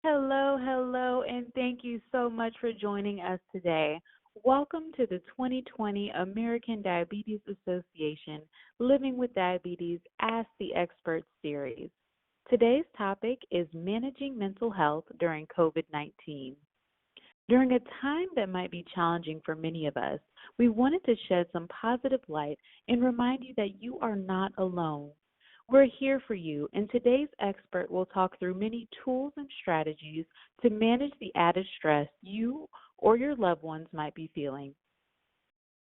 Hello, hello, and thank you so much for joining us today. Welcome to the 2020 American Diabetes Association Living with Diabetes Ask the Experts series. Today's topic is managing mental health during COVID 19. During a time that might be challenging for many of us, we wanted to shed some positive light and remind you that you are not alone. We're here for you, and today's expert will talk through many tools and strategies to manage the added stress you or your loved ones might be feeling.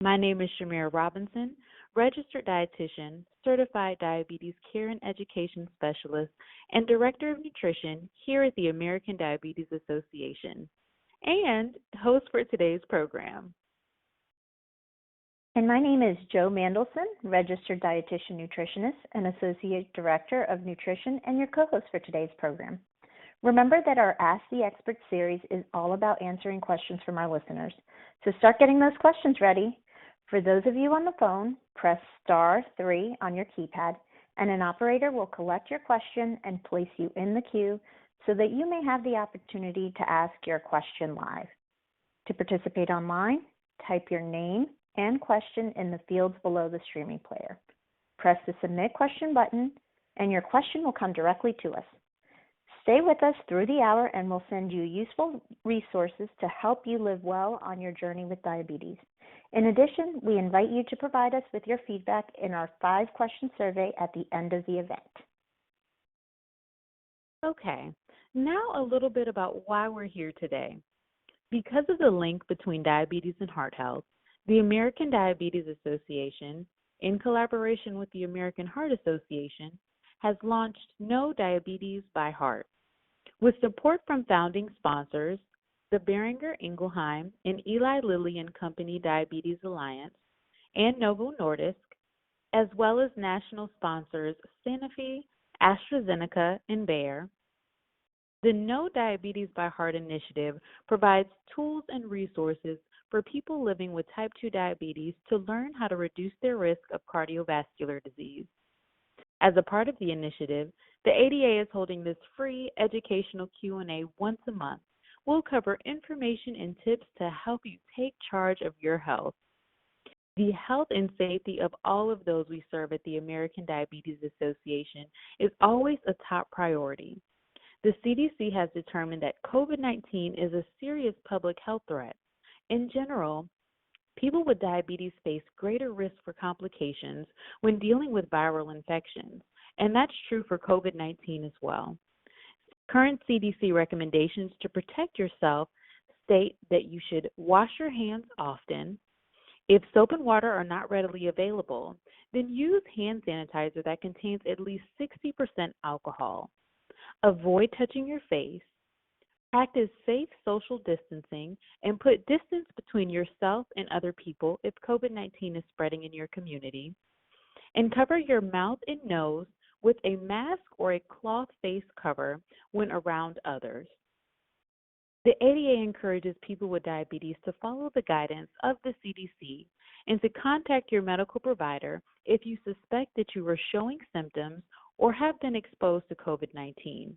My name is Shamira Robinson, registered dietitian, certified diabetes care and education specialist, and director of nutrition here at the American Diabetes Association, and host for today's program. And my name is Jo Mandelson, registered dietitian nutritionist and associate director of nutrition and your co-host for today's program. Remember that our Ask the Experts series is all about answering questions from our listeners. So start getting those questions ready. For those of you on the phone, press *3 on your keypad, and an operator will collect your question and place you in the queue so that you may have the opportunity to ask your question live. To participate online, type your name and question in the fields below the streaming player. Press the Submit Question button, and your question will come directly to us. Stay with us through the hour, and we'll send you useful resources to help you live well on your journey with diabetes. In addition, we invite you to provide us with your feedback in our 5-question survey at the end of the event. Okay, now a little bit about why we're here today. Because of the link between diabetes and heart health, the American Diabetes Association, in collaboration with the American Heart Association, has launched No Diabetes by Heart. With support from founding sponsors, the Boehringer Ingelheim and Eli Lilly and Company Diabetes Alliance and Novo Nordisk, as well as national sponsors Sanofi, AstraZeneca, and Bayer, the No Diabetes by Heart initiative provides tools and resources for people living with type 2 diabetes to learn how to reduce their risk of cardiovascular disease. As a part of the initiative, the ADA is holding this free educational Q&A once a month. We'll cover information and tips to help you take charge of your health. The health and safety of all of those we serve at the American Diabetes Association is always a top priority. The CDC has determined that COVID-19 is a serious public health threat. In general, people with diabetes face greater risk for complications when dealing with viral infections, and that's true for COVID-19 as well. Current CDC recommendations to protect yourself state that you should wash your hands often. If soap and water are not readily available, then use hand sanitizer that contains at least 60% alcohol. Avoid touching your face. Practice safe social distancing and put distance between yourself and other people if COVID-19 is spreading in your community. And cover your mouth and nose with a mask or a cloth face cover when around others. The ADA encourages people with diabetes to follow the guidance of the CDC and to contact your medical provider if you suspect that you are showing symptoms or have been exposed to COVID-19.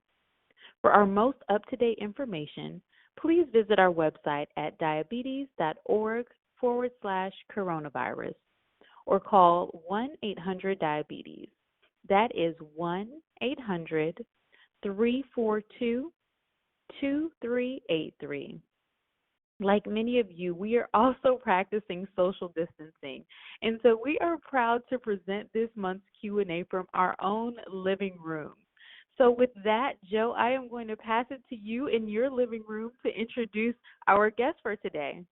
For our most up-to-date information, please visit our website at diabetes.org/coronavirus or call 1-800-DIABETES. That is 1-800-342-2383. Like many of you, we are also practicing social distancing, and so we are proud to present this month's Q&A from our own living room. So with that, Jo, I am going to pass it to you in your living room to introduce our guest for today.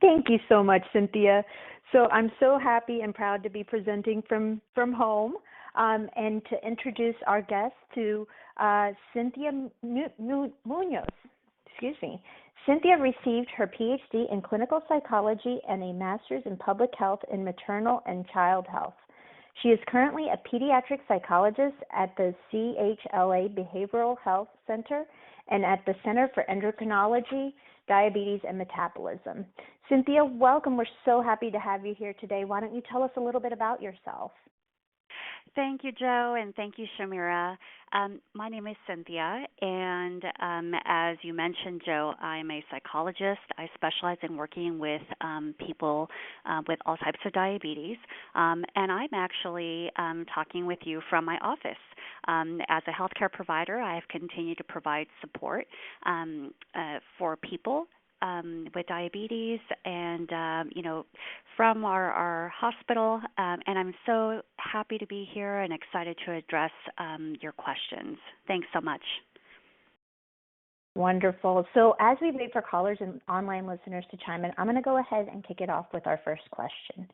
Thank you so much, Cynthia. So I'm so happy and proud to be presenting from home and to introduce our guest to Cynthia Munoz. Excuse me. Cynthia received her PhD in clinical psychology and a master's in public health in maternal and child health. She is currently a pediatric psychologist at the CHLA Behavioral Health Center and at the Center for Endocrinology, Diabetes, and Metabolism. Cynthia, welcome. We're so happy to have you here today. Why don't you tell us a little bit about yourself? Thank you, Joe, and thank you, Shamira. My name is Cynthia, and as you mentioned, Joe, I'm a psychologist. I specialize in working with people with all types of diabetes, and I'm actually talking with you from my office. As a healthcare provider, I have continued to provide support for people with diabetes and from our hospital, and I'm so happy to be here and excited to address your questions. Thanks so much. Wonderful. So as we wait for callers and online listeners to chime in, I'm going to go ahead and kick it off with our first question.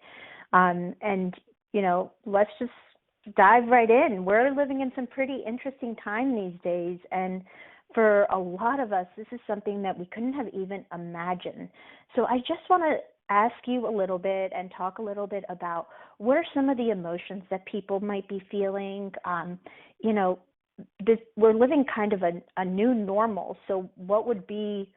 Let's just dive right in. We're living in some pretty interesting time these days, and for a lot of us, this is something that we couldn't have even imagined. So I just want to ask you a little bit and talk a little bit about what are some of the emotions that people might be feeling. We're living kind of a new normal. So what would be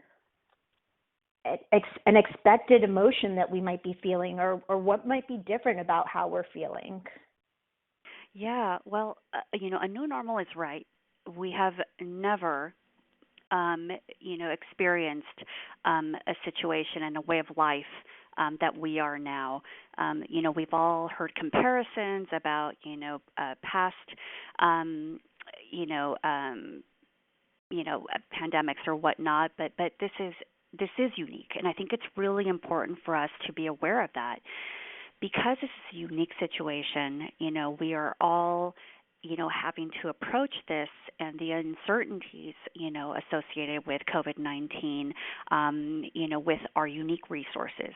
an expected emotion that we might be feeling, or what might be different about how we're feeling? Yeah, well, a new normal is right. We have never experienced a situation and a way of life that we are now. We've all heard comparisons about, past, pandemics or whatnot, but this is unique, and I think it's really important for us to be aware of that because this is a unique situation. We are all having to approach this and the uncertainties, associated with COVID-19, with our unique resources.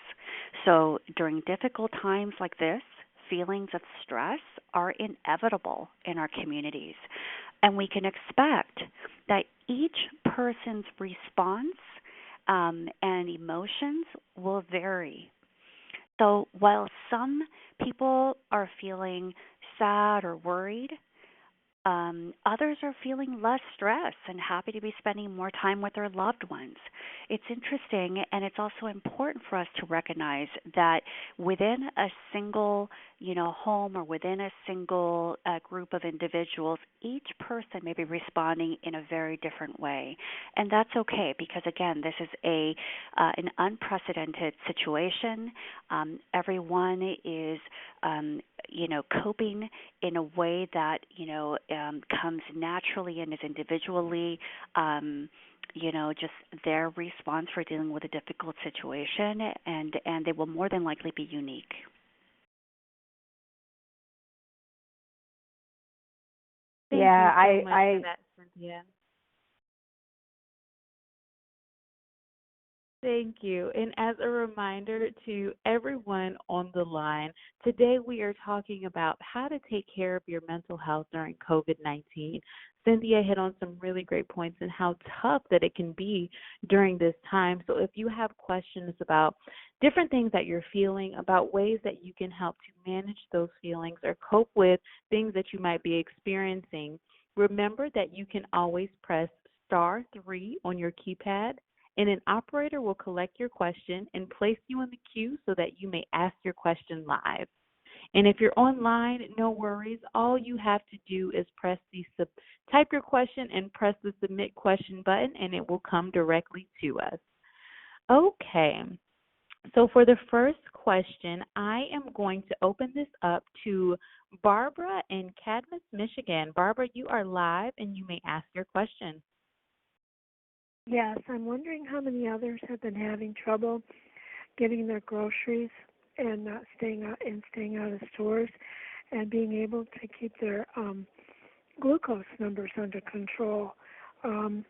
So during difficult times like this, feelings of stress are inevitable in our communities. And we can expect that each person's response and emotions will vary. So while some people are feeling sad or worried, others are feeling less stress and happy to be spending more time with their loved ones. It's interesting, and it's also important for us to recognize that within a single, home or within a single group of individuals, each person may be responding in a very different way, and that's okay because again, this is an unprecedented situation. Everyone is, coping in a way that comes naturally and is individually, just their response for dealing with a difficult situation, and they will more than likely be unique. Thank you so much for that, Cynthia. Thank you. And as a reminder to everyone on the line, today we are talking about how to take care of your mental health during COVID-19. Cynthia hit on some really great points and how tough that it can be during this time. So if you have questions about different things that you're feeling, about ways that you can help to manage those feelings or cope with things that you might be experiencing, remember that you can always press *3 on your keypad, and an operator will collect your question and place you in the queue so that you may ask your question live. And if you're online, no worries. All you have to do is type your question and press the submit question button, and it will come directly to us. Okay. So for the first question, I am going to open this up to Barbara in Cadmus, Michigan. Barbara, you are live, and you may ask your question. Yes, I'm wondering how many others have been having trouble getting their groceries and not staying out of stores and being able to keep their glucose numbers under control. I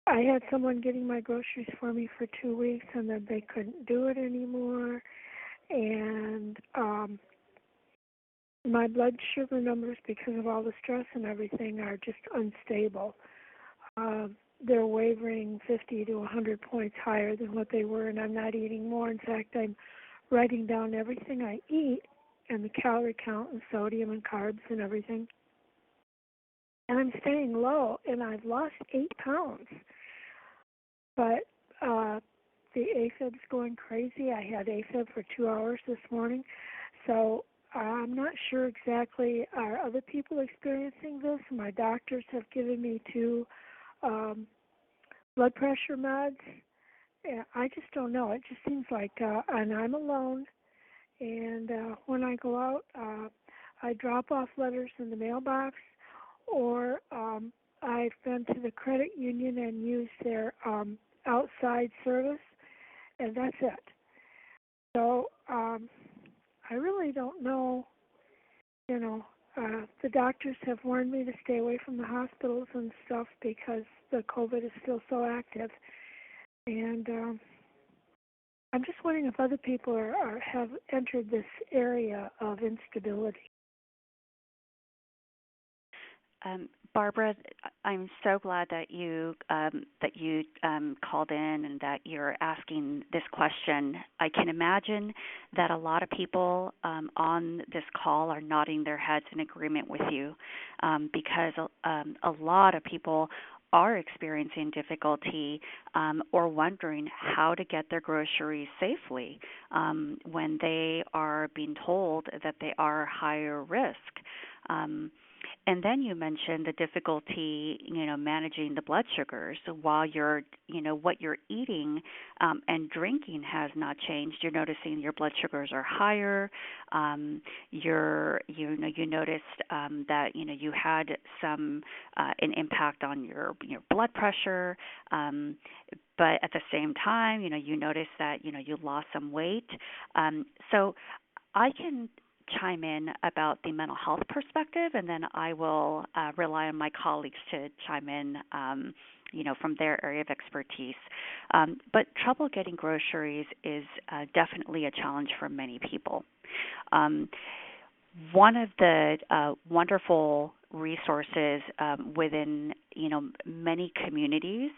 had someone getting my groceries for me for 2 weeks, and then they couldn't do it anymore, and my blood sugar numbers, because of all the stress and everything, are just unstable. They're wavering 50 to 100 points higher than what they were, and I'm not eating more. In fact, I'm writing down everything I eat and the calorie count and sodium and carbs and everything. And I'm staying low, and I've lost 8 pounds. But the AFib's going crazy. I had AFib for 2 hours this morning. So I'm not sure exactly are other people experiencing this. My doctors have given me two um, blood pressure meds. And I just don't know. It just seems like, and I'm alone. And when I go out, I drop off letters in the mailbox, or I've been to the credit union and used their outside service, and that's it. So I really don't know. You know, the doctors have warned me to stay away from the hospitals and stuff because the COVID is still so active. And I'm just wondering if other people have entered this area of instability. Barbara, I'm so glad that you called in and that you're asking this question. I can imagine that a lot of people on this call are nodding their heads in agreement with you, because a lot of people are experiencing difficulty or wondering how to get their groceries safely when they are being told that they are higher risk. Um, and then you mentioned the difficulty, managing the blood sugars while what you're eating and drinking has not changed. You're noticing your blood sugars are higher. You noticed that you had an impact on your blood pressure. But at the same time, you noticed that you lost some weight. So I can chime in about the mental health perspective, and then I will rely on my colleagues to chime in, from their area of expertise. But trouble getting groceries is definitely a challenge for many people. One of the wonderful resources within many communities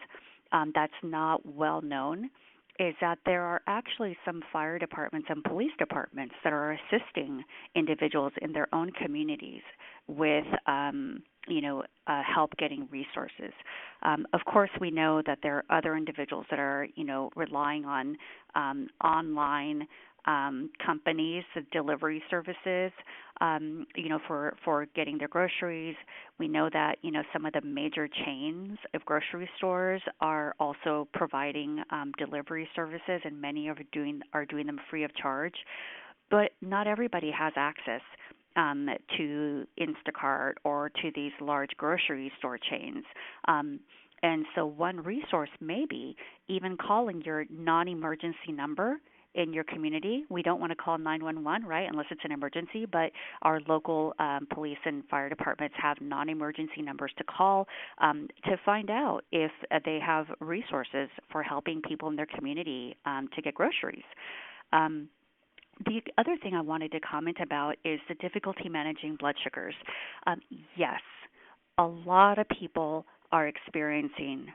that's not well known is that there are actually some fire departments and police departments that are assisting individuals in their own communities with help getting resources. Of course, we know that there are other individuals that are relying on online companies, delivery services, for getting their groceries. We know that some of the major chains of grocery stores are also providing delivery services, and many are doing them free of charge. But not everybody has access to Instacart or to these large grocery store chains. And so one resource may be even calling your non-emergency number in your community. We don't want to call 911, right, unless it's an emergency, but our local police and fire departments have non-emergency numbers to call to find out if they have resources for helping people in their community to get groceries. The other thing I wanted to comment about is the difficulty managing blood sugars. Yes, a lot of people are experiencing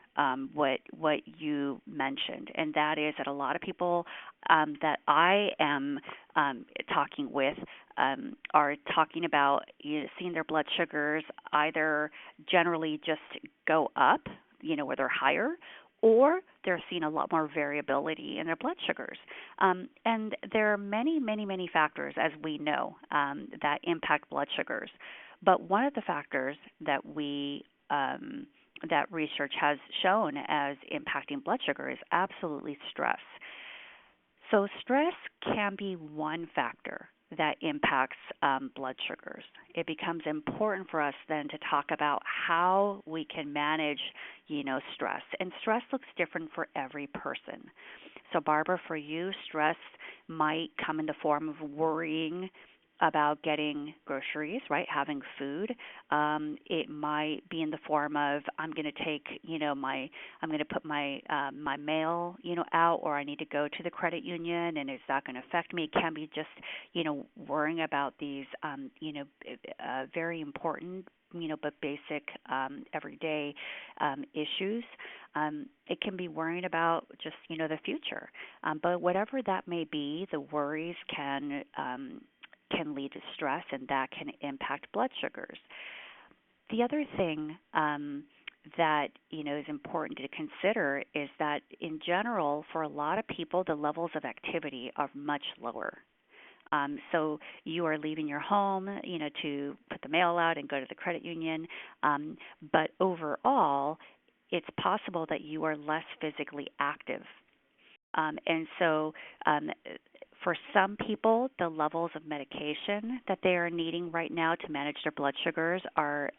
what you mentioned, and that is that a lot of people that I am talking with are talking about seeing their blood sugars either generally just go up, where they're higher, or they're seeing a lot more variability in their blood sugars. And there are many, many, many factors, as we know, that impact blood sugars. But one of the factors that that research has shown as impacting blood sugar is absolutely stress. So stress can be one factor that impacts blood sugars. It becomes important for us then to talk about how we can manage, stress. And stress looks different for every person. So Barbara, for you, stress might come in the form of worrying about getting groceries, right? Having food. It might be in the form of I'm going to take, I'm going to put my my mail, out, or I need to go to the credit union, and is that going to affect me? It can be just, worrying about these, very important, but basic everyday issues. It can be worrying about just, the future. But whatever that may be, the worries can lead to stress, and that can impact blood sugars. The other thing that is important to consider is that in general, for a lot of people, the levels of activity are much lower. So you are leaving your home, to put the mail out and go to the credit union. But overall, it's possible that you are less physically active. And so for some people, the levels of medication that they are needing right now to manage their blood sugars are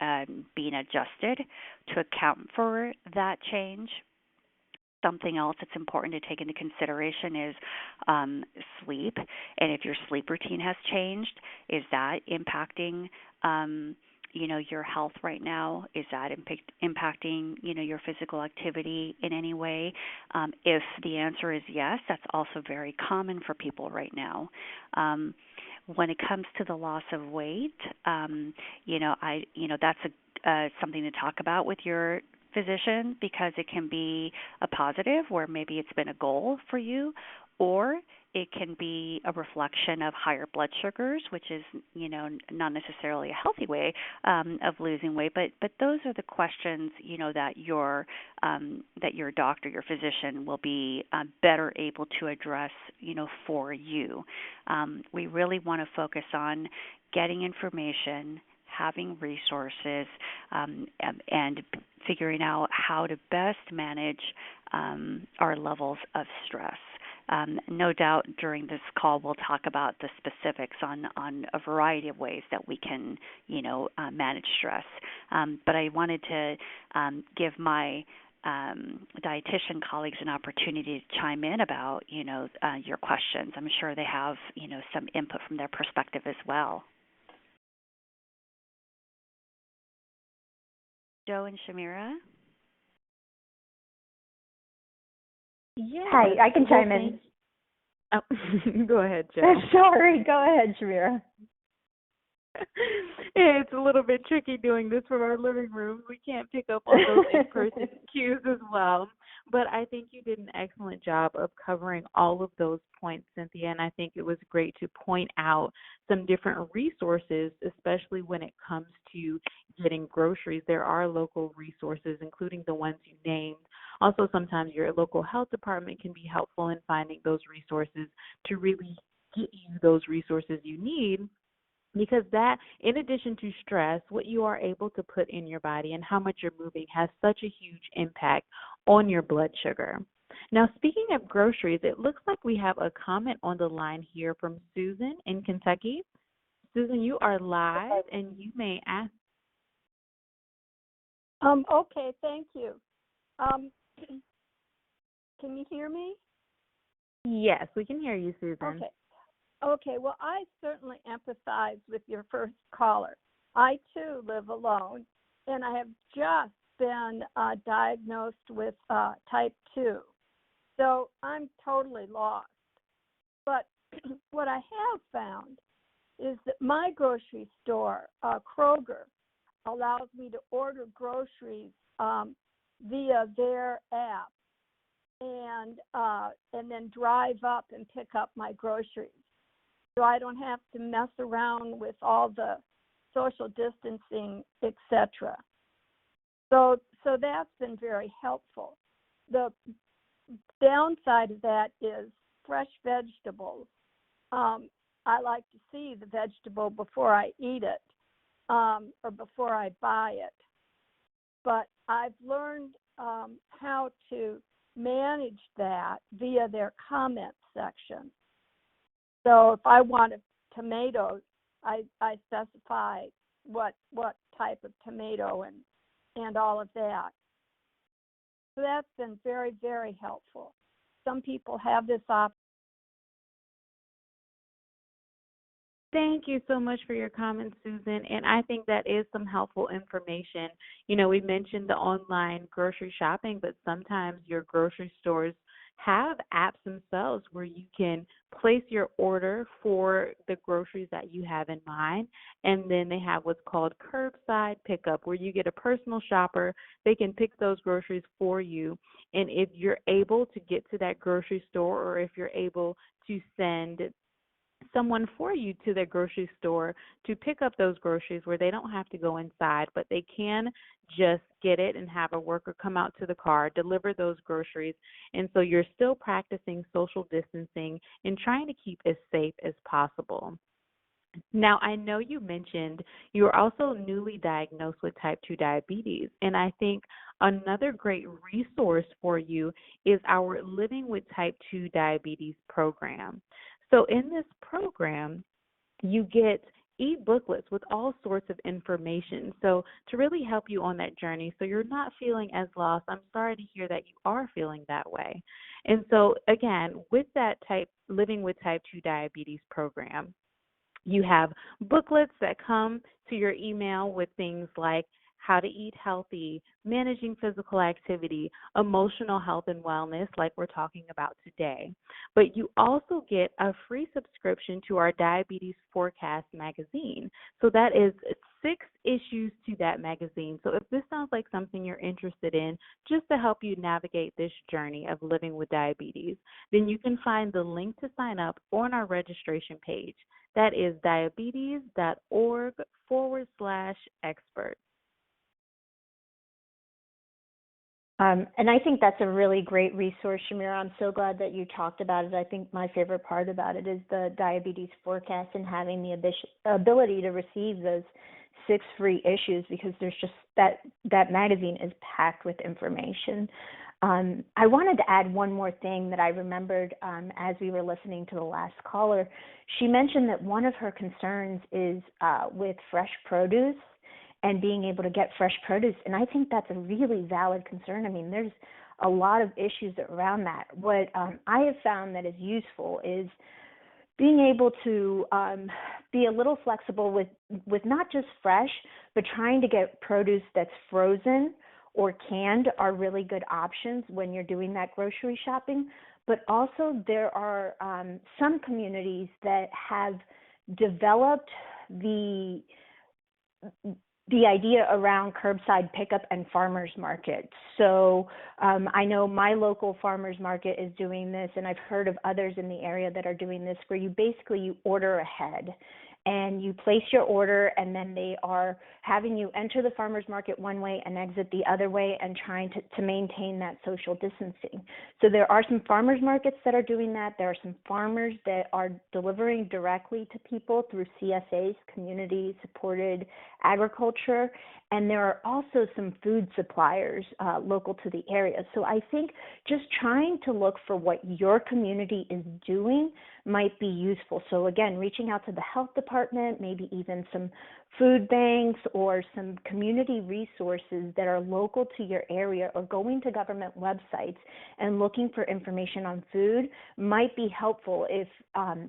being adjusted to account for that change. Something else that's important to take into consideration is sleep. And if your sleep routine has changed, is that impacting your health right now? Is that impacting your physical activity in any way? If the answer is yes, that's also very common for people right now. When it comes to the loss of weight, that's something to talk about with your physician, because it can be a positive where maybe it's been a goal for you, or it can be a reflection of higher blood sugars, which is not necessarily a healthy way of losing weight. But those are the questions that your doctor, your physician, will be better able to address for you. We really want to focus on getting information, having resources, and figuring out how to best manage our levels of stress. No doubt during this call we'll talk about the specifics on a variety of ways that we can, manage stress. But I wanted to give my dietitian colleagues an opportunity to chime in about, your questions. I'm sure they have, some input from their perspective as well. Joe and Shamira? Yeah. Hi, I can chime in. Oh, go ahead, Joe. Sorry, go ahead, Shamira. It's a little bit tricky doing this from our living rooms. We can't pick up on those in-person cues as well. But I think you did an excellent job of covering all of those points, Cynthia, and I think it was great to point out some different resources, especially when it comes to getting groceries. There are local resources, including the ones you named. Also, sometimes your local health department can be helpful in finding those resources to really get you those resources you need, because that, in addition to stress, what you are able to put in your body and how much you're moving has such a huge impact on your blood sugar. Now, speaking of groceries, it looks like we have a comment on the line here from Susan in Kentucky. Susan, you are live, and you may ask. Okay, thank you. Can you hear me? Yes, we can hear you, Susan. Okay, well, I certainly empathize with your first caller. I, too, live alone, and I have just been diagnosed with type 2. So I'm totally lost. But what I have found is that my grocery store, Kroger, allows me to order groceries via their app and then drive up and pick up my groceries. So I don't have to mess around with all the social distancing, etc. So that's been very helpful. The downside of that is fresh vegetables. I like to see the vegetable before I eat it or before I buy it. But I've learned how to manage that via their comment section. So if I want tomatoes, I specify what type of tomato and all of that. So that's been very, very helpful. Some people have this option. Thank you so much for your comments, Susan. And I think that is some helpful information. We mentioned the online grocery shopping, but sometimes your grocery stores have apps themselves where you can place your order for the groceries that you have in mind. And then they have what's called curbside pickup, where you get a personal shopper. They can pick those groceries for you. And if you're able to get to that grocery store, or if you're able to send someone for you to their grocery store to pick up those groceries where they don't have to go inside, but they can just get it and have a worker come out to the car, deliver those groceries. And so you're still practicing social distancing and trying to keep as safe as possible. Now, I know you mentioned you are also newly diagnosed with type 2 diabetes, and I think another great resource for you is our Living with Type 2 Diabetes program. So, in this program, you get e-booklets with all sorts of information. So, to really help you on that journey, so you're not feeling as lost. I'm sorry to hear that you are feeling that way. And so, again, with that Living with Type 2 Diabetes program, you have booklets that come to your email with things like how to eat healthy, managing physical activity, emotional health and wellness, like we're talking about today. But you also get a free subscription to our Diabetes Forecast magazine. So that is 6 issues to that magazine. So if this sounds like something you're interested in, just to help you navigate this journey of living with diabetes, then you can find the link to sign up on our registration page. That is diabetes.org/expert. And I think that's a really great resource, Shamira. I'm so glad that you talked about it. I think my favorite part about it is the diabetes forecast and having the ability to receive those 6 free issues, because there's just that magazine is packed with information. I wanted to add one more thing that I remembered as we were listening to the last caller. She mentioned that one of her concerns is with fresh produce and being able to get fresh produce. And I think that's a really valid concern. I mean, there's a lot of issues around that. What I have found that is useful is being able to be a little flexible with not just fresh, but trying to get produce that's frozen or canned are really good options when you're doing that grocery shopping. But also there are some communities that have developed the idea around curbside pickup and farmers markets. So I know my local farmers market is doing this, and I've heard of others in the area that are doing this, where you order ahead and you place your order, and then they are having you enter the farmers market one way and exit the other way, and trying to maintain that social distancing. So there are some farmers markets that are doing that. There are some farmers that are delivering directly to people through CSAs, community supported agriculture, and there are also some food suppliers local to the area. So I think just trying to look for what your community is doing might be useful. So again, reaching out to the health department, maybe even some food banks or some community resources that are local to your area, or going to government websites and looking for information on food might be helpful if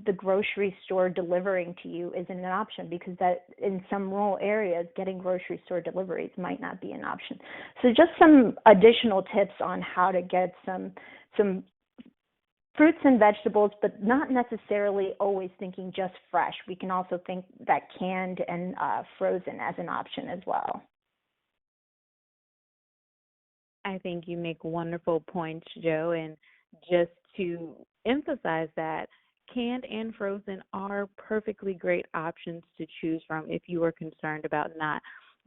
the grocery store delivering to you isn't an option, because that in some rural areas, getting grocery store deliveries might not be an option. So just some additional tips on how to get some fruits and vegetables, but not necessarily always thinking just fresh. We can also think that canned and frozen as an option as well. I think you make wonderful points, Joe, and just to emphasize that canned and frozen are perfectly great options to choose from if you are concerned about not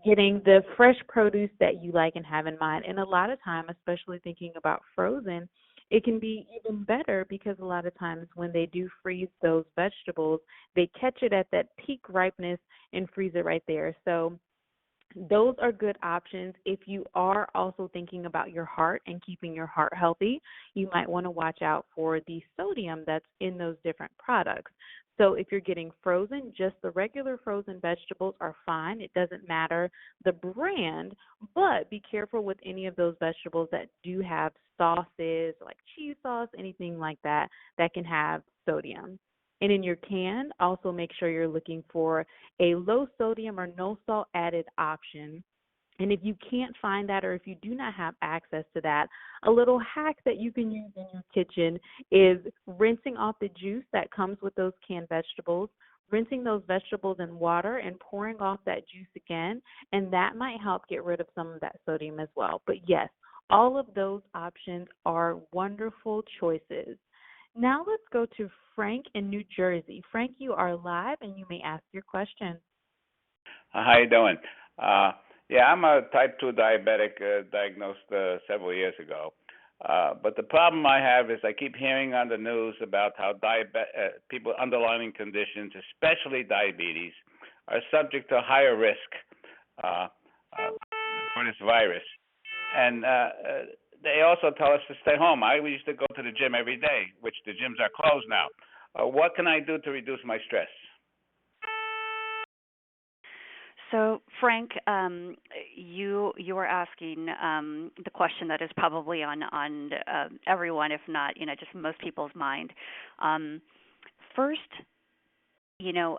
getting the fresh produce that you like and have in mind. And a lot of time, especially thinking about frozen, it can be even better, because a lot of times when they do freeze those vegetables, they catch it at that peak ripeness and freeze it right there. So those are good options. If you are also thinking about your heart and keeping your heart healthy, you might want to watch out for the sodium that's in those different products. So if you're getting frozen, just the regular frozen vegetables are fine. It doesn't matter the brand, but be careful with any of those vegetables that do have sauces, like cheese sauce, anything like that, that can have sodium. And in your can, also make sure you're looking for a low sodium or no salt added option. And if you can't find that, or if you do not have access to that, a little hack that you can use in your kitchen is rinsing off the juice that comes with those canned vegetables, rinsing those vegetables in water and pouring off that juice again, and that might help get rid of some of that sodium as well. But yes, all of those options are wonderful choices. Now let's go to Frank in New Jersey. Frank, you are live and you may ask your question. How you doing? Uh, yeah, I'm a type 2 diabetic diagnosed several years ago. But the problem I have is I keep hearing on the news about how people with underlying conditions, especially diabetes, are subject to higher risk uh, uh, for this virus. And they also tell us to stay home. I used to go to the gym every day, which the gyms are closed now. What can I do to reduce my stress? So, Frank, you are asking the question that is probably on everyone, if not, just most people's mind. First, you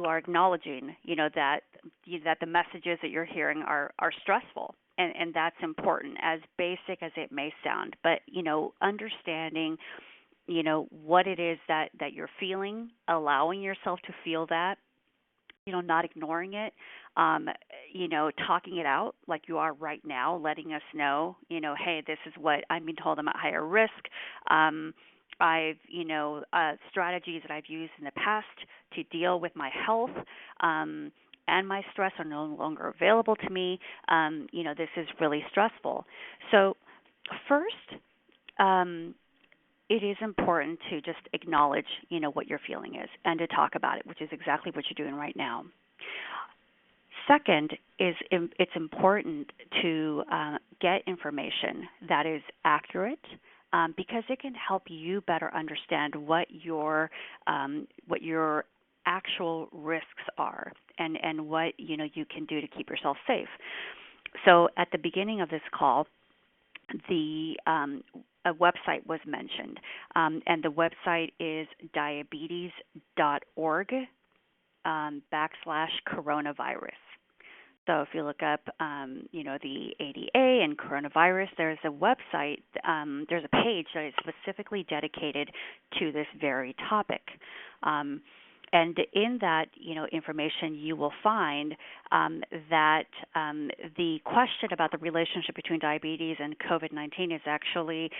are acknowledging, that the messages that you're hearing are stressful, and that's important, as basic as it may sound. But understanding, what it is that you're feeling, allowing yourself to feel that, not ignoring it, um, talking it out like you are right now, letting us know, hey, this is what I'm being told. I'm at higher risk. I've, strategies that I've used in the past to deal with my health, and my stress are no longer available to me. This is really stressful. So first, it is important to just acknowledge, what your feeling is and to talk about it, which is exactly what you're doing right now. Second is it's important to get information that is accurate, because it can help you better understand what your actual risks are, and what you can do to keep yourself safe. So at the beginning of this call, a website was mentioned, and the website is diabetes.org /coronavirus. So if you look up, the ADA and coronavirus, there's a website, there's a page that is specifically dedicated to this very topic. And in that, information, you will find that the question about the relationship between diabetes and COVID-19 is actually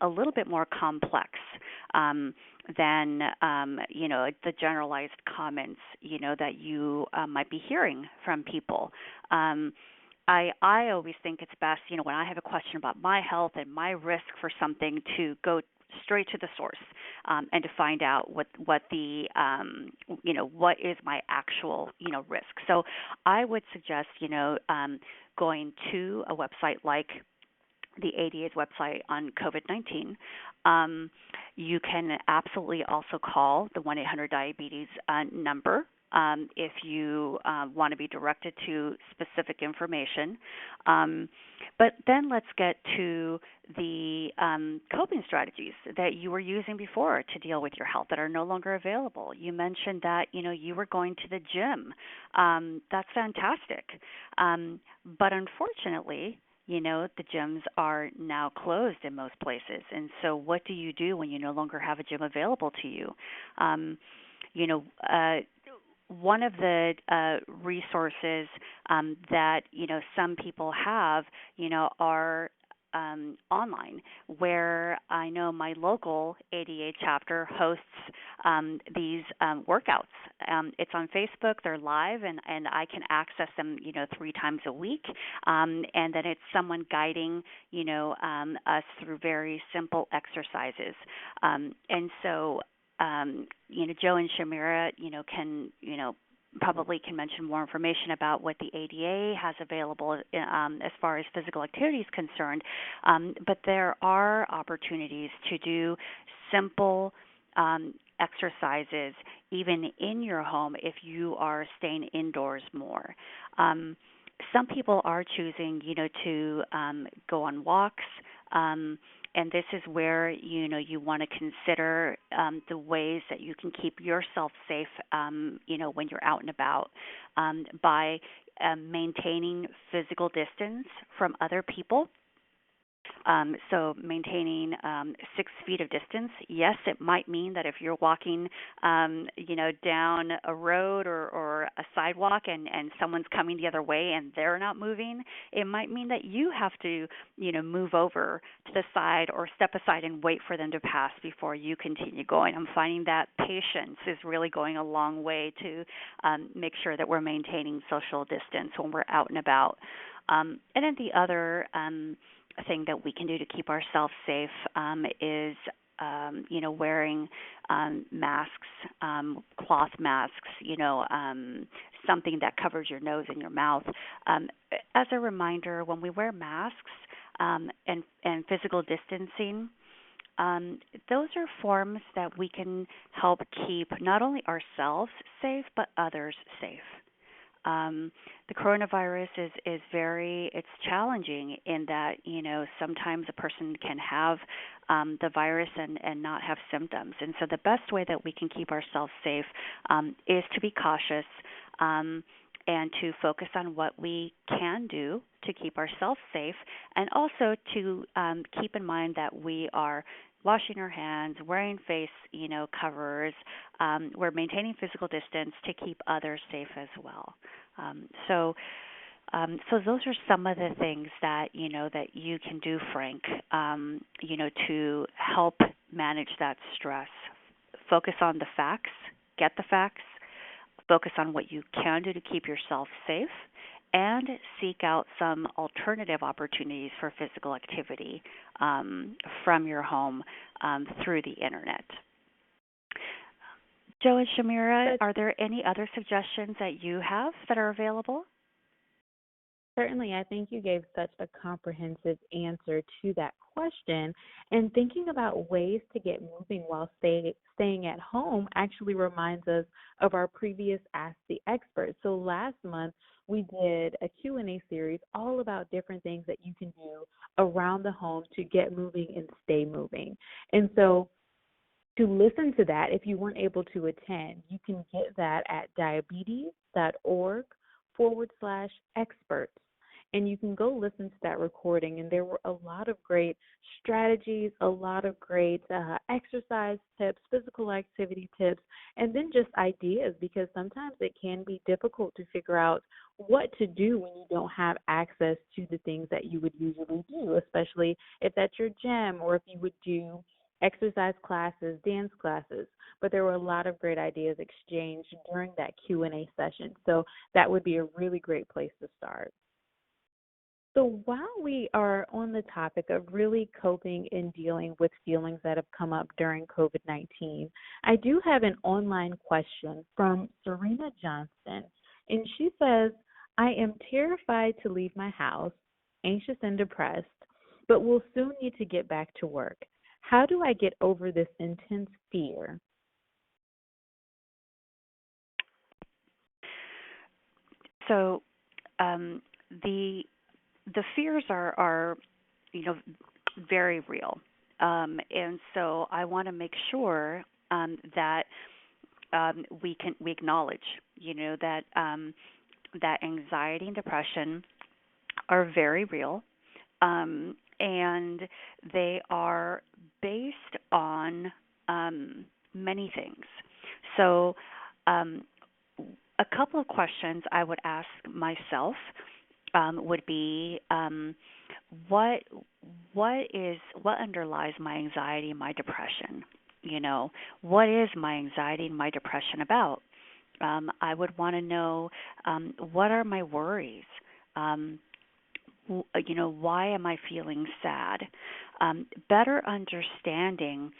a little bit more complex than the generalized comments that you might be hearing from people. I always think it's best, when I have a question about my health and my risk for something, to go straight to the source, and to find out what the what is my actual risk. So I would suggest going to a website like the ADA's website on COVID-19. You can absolutely also call the 1-800-DIABETES number if you want to be directed to specific information. But then let's get to the coping strategies that you were using before to deal with your health that are no longer available. You mentioned that you were going to the gym. That's fantastic. But unfortunately, the gyms are now closed in most places. And so what do you do when you no longer have a gym available to you? One of the resources that some people have are online, where I know my local ADA chapter hosts these workouts. It's on Facebook. They're live, and I can access them 3 times a week. And then it's someone guiding us through very simple exercises. And so Joe and Shamira, can probably can mention more information about what the ADA has available as far as physical activity is concerned. But there are opportunities to do simple exercises even in your home if you are staying indoors more. Some people are choosing, to go on walks. And this is where you want to consider the ways that you can keep yourself safe when you're out and about, by maintaining physical distance from other people, So maintaining 6 feet of distance. Yes, it might mean that if you're walking, down a road or a sidewalk and someone's coming the other way and they're not moving, it might mean that you have to, move over to the side or step aside and wait for them to pass before you continue going. I'm finding that patience is really going a long way to make sure that we're maintaining social distance when we're out and about. And then the other thing that we can do to keep ourselves safe is, wearing masks, cloth masks, something that covers your nose and your mouth. As a reminder, when we wear masks and physical distancing, those are forms that we can help keep not only ourselves safe, but others safe. The coronavirus is it's challenging in that, sometimes a person can have the virus and not have symptoms. And so the best way that we can keep ourselves safe is to be cautious and to focus on what we can do to keep ourselves safe, and also to keep in mind that we are washing our hands, wearing face, covers. We're maintaining physical distance to keep others safe as well. So those are some of the things that that you can do, Frank. To help manage that stress. Focus on the facts. Get the facts. Focus on what you can do to keep yourself safe, and seek out some alternative opportunities for physical activity from your home through the internet. Joe and Shamira, are there any other suggestions that you have that are available? Certainly, I think you gave such a comprehensive answer to that question. And thinking about ways to get moving while staying at home actually reminds us of our previous Ask the Expert. So last month, we did a Q&A series all about different things that you can do around the home to get moving and stay moving. And so to listen to that, if you weren't able to attend, you can get that at diabetes.org/experts. And you can go listen to that recording. And there were a lot of great strategies, a lot of great exercise tips, physical activity tips, and then just ideas, because sometimes it can be difficult to figure out what to do when you don't have access to the things that you would usually do, especially if that's your gym or if you would do exercise classes, dance classes. But there were a lot of great ideas exchanged during that Q&A session. So that would be a really great place to start. So while we are on the topic of really coping and dealing with feelings that have come up during COVID-19, I do have an online question from Serena Johnston. And she says, I am terrified to leave my house, anxious and depressed, but will soon need to get back to work. How do I get over this intense fear? So the fears are very real, and so I want to make sure that we acknowledge that that anxiety and depression are very real, and they are based on many things. So a couple of questions I would ask myself would be what underlies my anxiety and my depression? What is my anxiety and my depression about? I would want to know what are my worries? Why am I feeling sad? Better understanding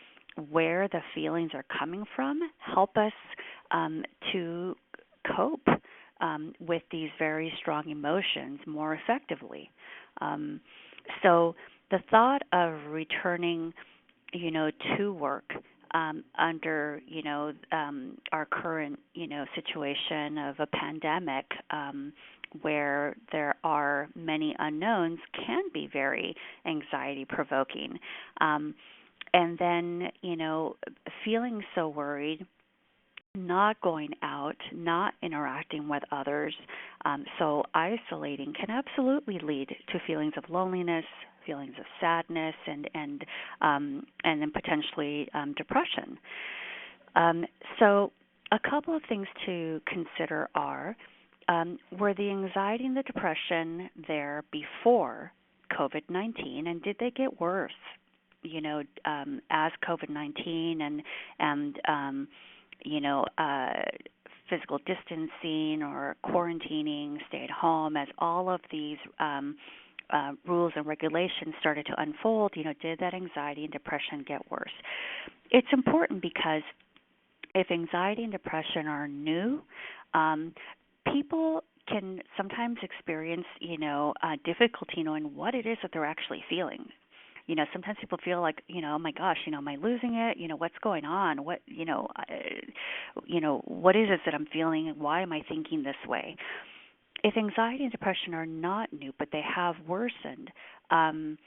where the feelings are coming from help us to cope with these very strong emotions more effectively. So the thought of returning, to work under, our current, situation of a pandemic, where there are many unknowns, can be very anxiety provoking. And then, feeling so worried not going out, not interacting with others. So isolating can absolutely lead to feelings of loneliness, feelings of sadness, and then potentially depression. So a couple of things to consider are, were the anxiety and the depression there before COVID-19, and did they get worse? As COVID-19 and physical distancing or quarantining, stay at home, as all of these rules and regulations started to unfold, did that anxiety and depression get worse? It's important because if anxiety and depression are new, people can sometimes experience, difficulty knowing what it is that they're actually feeling. Sometimes people feel like, oh my gosh, am I losing it? What's going on? What is it that I'm feeling, and why am I thinking this way? If anxiety and depression are not new, but they have worsened, then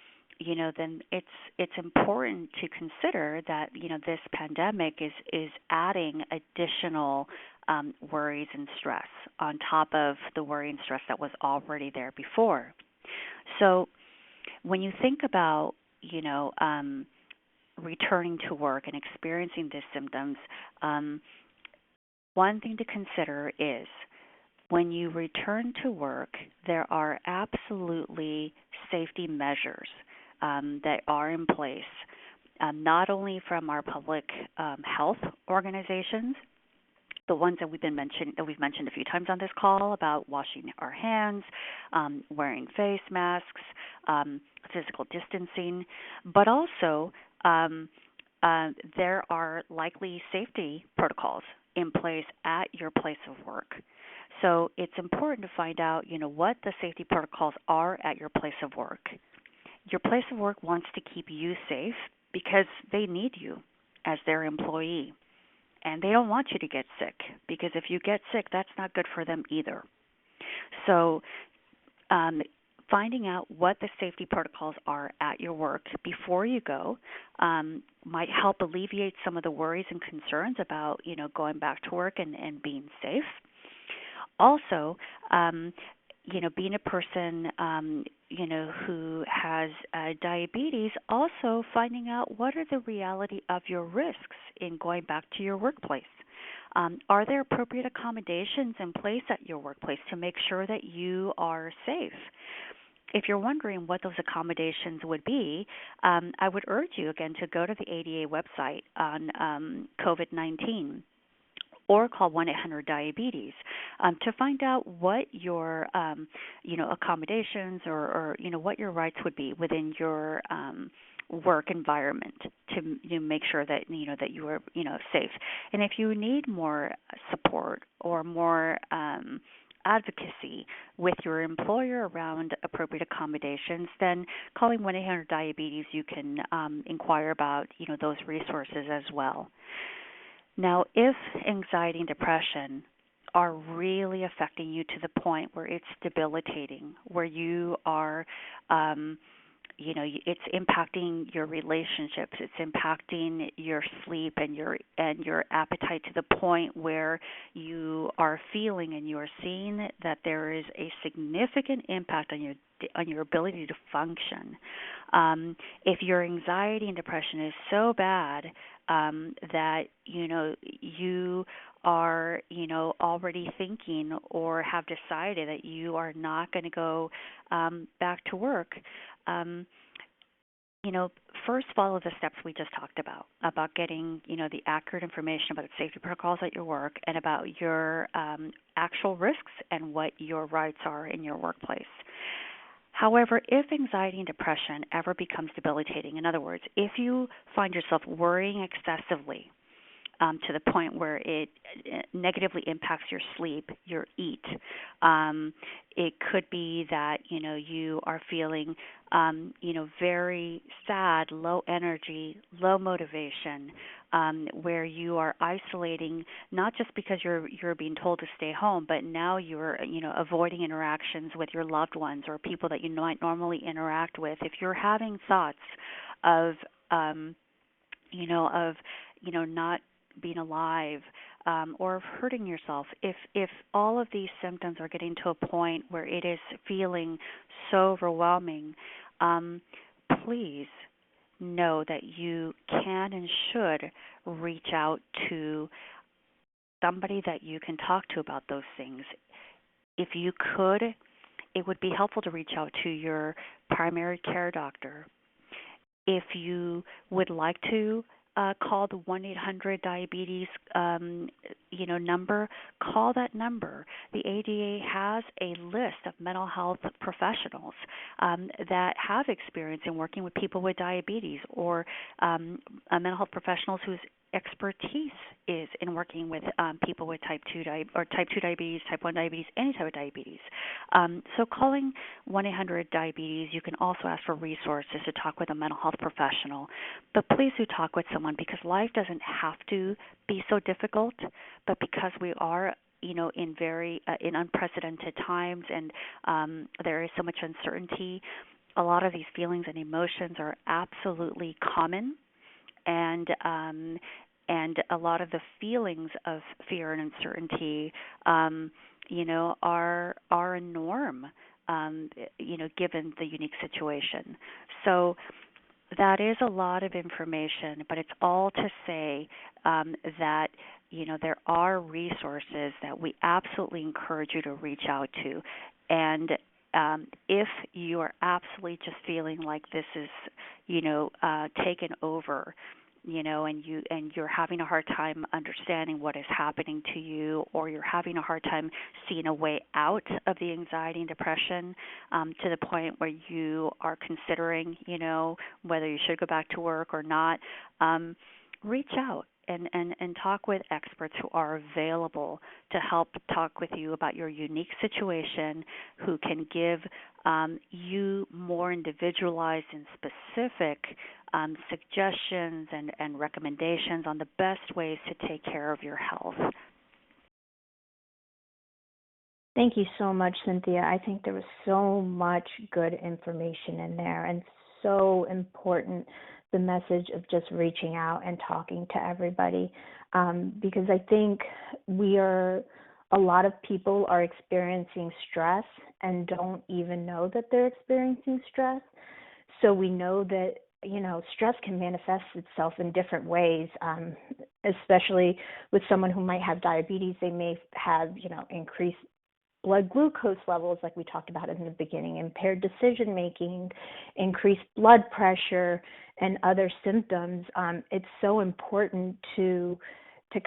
it's important to consider that this pandemic is adding additional worries and stress on top of the worry and stress that was already there before. So when you think about returning to work and experiencing these symptoms, one thing to consider is when you return to work, there are absolutely safety measures that are in place, not only from our public health organizations, the ones that we've mentioned a few times on this call about washing our hands, wearing face masks, physical distancing, but also there are likely safety protocols in place at your place of work. So it's important to find out, what the safety protocols are at your place of work. Your place of work wants to keep you safe because they need you as their employee. And they don't want you to get sick, because if you get sick, that's not good for them either. So finding out what the safety protocols are at your work before you go might help alleviate some of the worries and concerns about, going back to work and being safe. Also, being a person, who has diabetes, also finding out what are the reality of your risks in going back to your workplace. Are there appropriate accommodations in place at your workplace to make sure that you are safe? If you're wondering what those accommodations would be, I would urge you again to go to the ADA website on COVID-19 or call 1-800-DIABETES to find out what your accommodations or what your rights would be within your work environment to make sure that that you are safe. And if you need more support or more advocacy with your employer around appropriate accommodations, then calling 1-800-DIABETES, you can inquire about those resources as well. Now, if anxiety and depression are really affecting you to the point where it's debilitating, where you are, it's impacting your relationships, it's impacting your sleep and your appetite to the point where you are feeling and you are seeing that there is a significant impact on your ability to function. If your anxiety and depression is so bad that you are already thinking or have decided that you are not going to go back to work, first follow the steps we just talked about getting the accurate information about the safety protocols at your work and about your actual risks and what your rights are in your workplace. However, if anxiety and depression ever becomes debilitating, in other words, if you find yourself worrying excessively to the point where it negatively impacts your sleep, your eat, it could be that you are feeling very sad, low energy, low motivation, where you are isolating, not just because you're being told to stay home, but now you're avoiding interactions with your loved ones or people that you might normally interact with. If you're having thoughts of not being alive, or of hurting yourself, if all of these symptoms are getting to a point where it is feeling so overwhelming, please know that you can and should reach out to somebody that you can talk to about those things. If you could, it would be helpful to reach out to your primary care doctor. If you would like to call the 1-800-diabetes number, call that number. The ADA has a list of mental health professionals that have experience in working with people with diabetes, or mental health professionals whose expertise is in working with people with type 2 diabetes, type 1 diabetes, any type of diabetes. So calling 1-800-diabetes, you can also ask for resources to talk with a mental health professional. But please do talk with someone, because life doesn't have to be so difficult, but because we are in in unprecedented times, and there is so much uncertainty, a lot of these feelings and emotions are absolutely common. And a lot of the feelings of fear and uncertainty, are a norm, given the unique situation. So that is a lot of information, but it's all to say that there are resources that we absolutely encourage you to reach out to. And if you are absolutely just feeling like this is, taken over, and you're having a hard time understanding what is happening to you, or you're having a hard time seeing a way out of the anxiety and depression, to the point where you are considering, whether you should go back to work or not, reach out and talk with experts who are available to help talk with you about your unique situation, who can give you more individualized and specific suggestions and recommendations on the best ways to take care of your health. Thank you so much, Cynthia. I think there was so much good information in there, and so important, the message of just reaching out and talking to everybody, because I think a lot of people are experiencing stress and don't even know that they're experiencing stress. So we know that, stress can manifest itself in different ways, especially with someone who might have diabetes. They may have, increased blood glucose levels, like we talked about in the beginning, impaired decision making, increased blood pressure, and other symptoms. It's so important to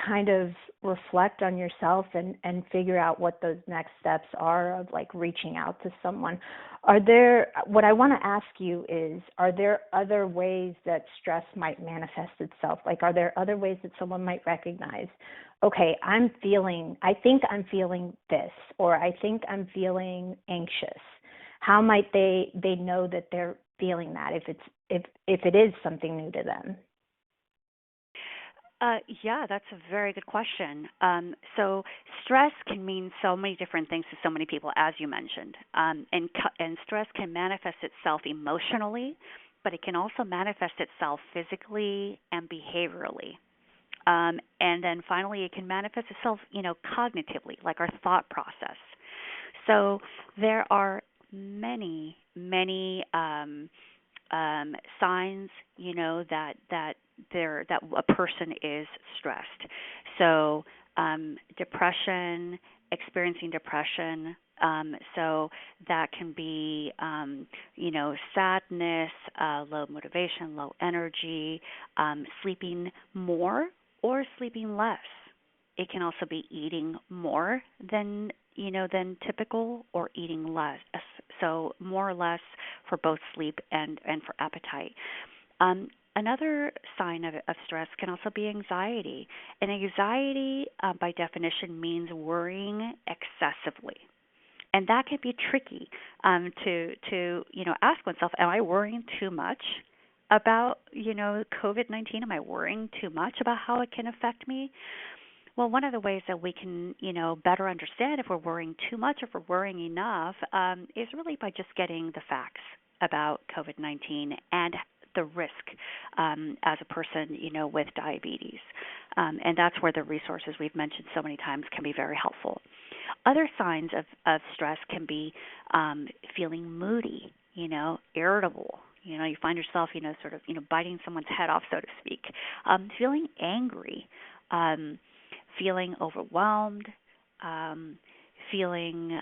kind of reflect on yourself and figure out what those next steps are of like reaching out to someone. What I want to ask you is, are there other ways that stress might manifest itself? Like, are there other ways that someone might recognize, okay, I think I'm feeling this, or I think I'm feeling anxious? How might they know that they're feeling that if it is something new to them? Yeah, that's a very good question. So stress can mean so many different things to so many people, as you mentioned. And stress can manifest itself emotionally, but it can also manifest itself physically and behaviorally. And then finally, it can manifest itself, cognitively, like our thought process. So there are many, many signs, that a person is stressed. So depression, experiencing depression. So that can be, sadness, low motivation, low energy, sleeping more or sleeping less. It can also be eating more than typical, or eating less. So more or less for both sleep and for appetite. Another sign of stress can also be anxiety. And anxiety, by definition, means worrying excessively. And that can be tricky to ask oneself, am I worrying too much about, COVID-19? Am I worrying too much about how it can affect me? Well, one of the ways that we can, better understand if we're worrying too much, if we're worrying enough, is really by just getting the facts about COVID-19 and the risk as a person, with diabetes. And that's where the resources we've mentioned so many times can be very helpful. Other signs of stress can be feeling moody, irritable. You find yourself, sort of, biting someone's head off, so to speak. Feeling angry, feeling overwhelmed, um, feeling,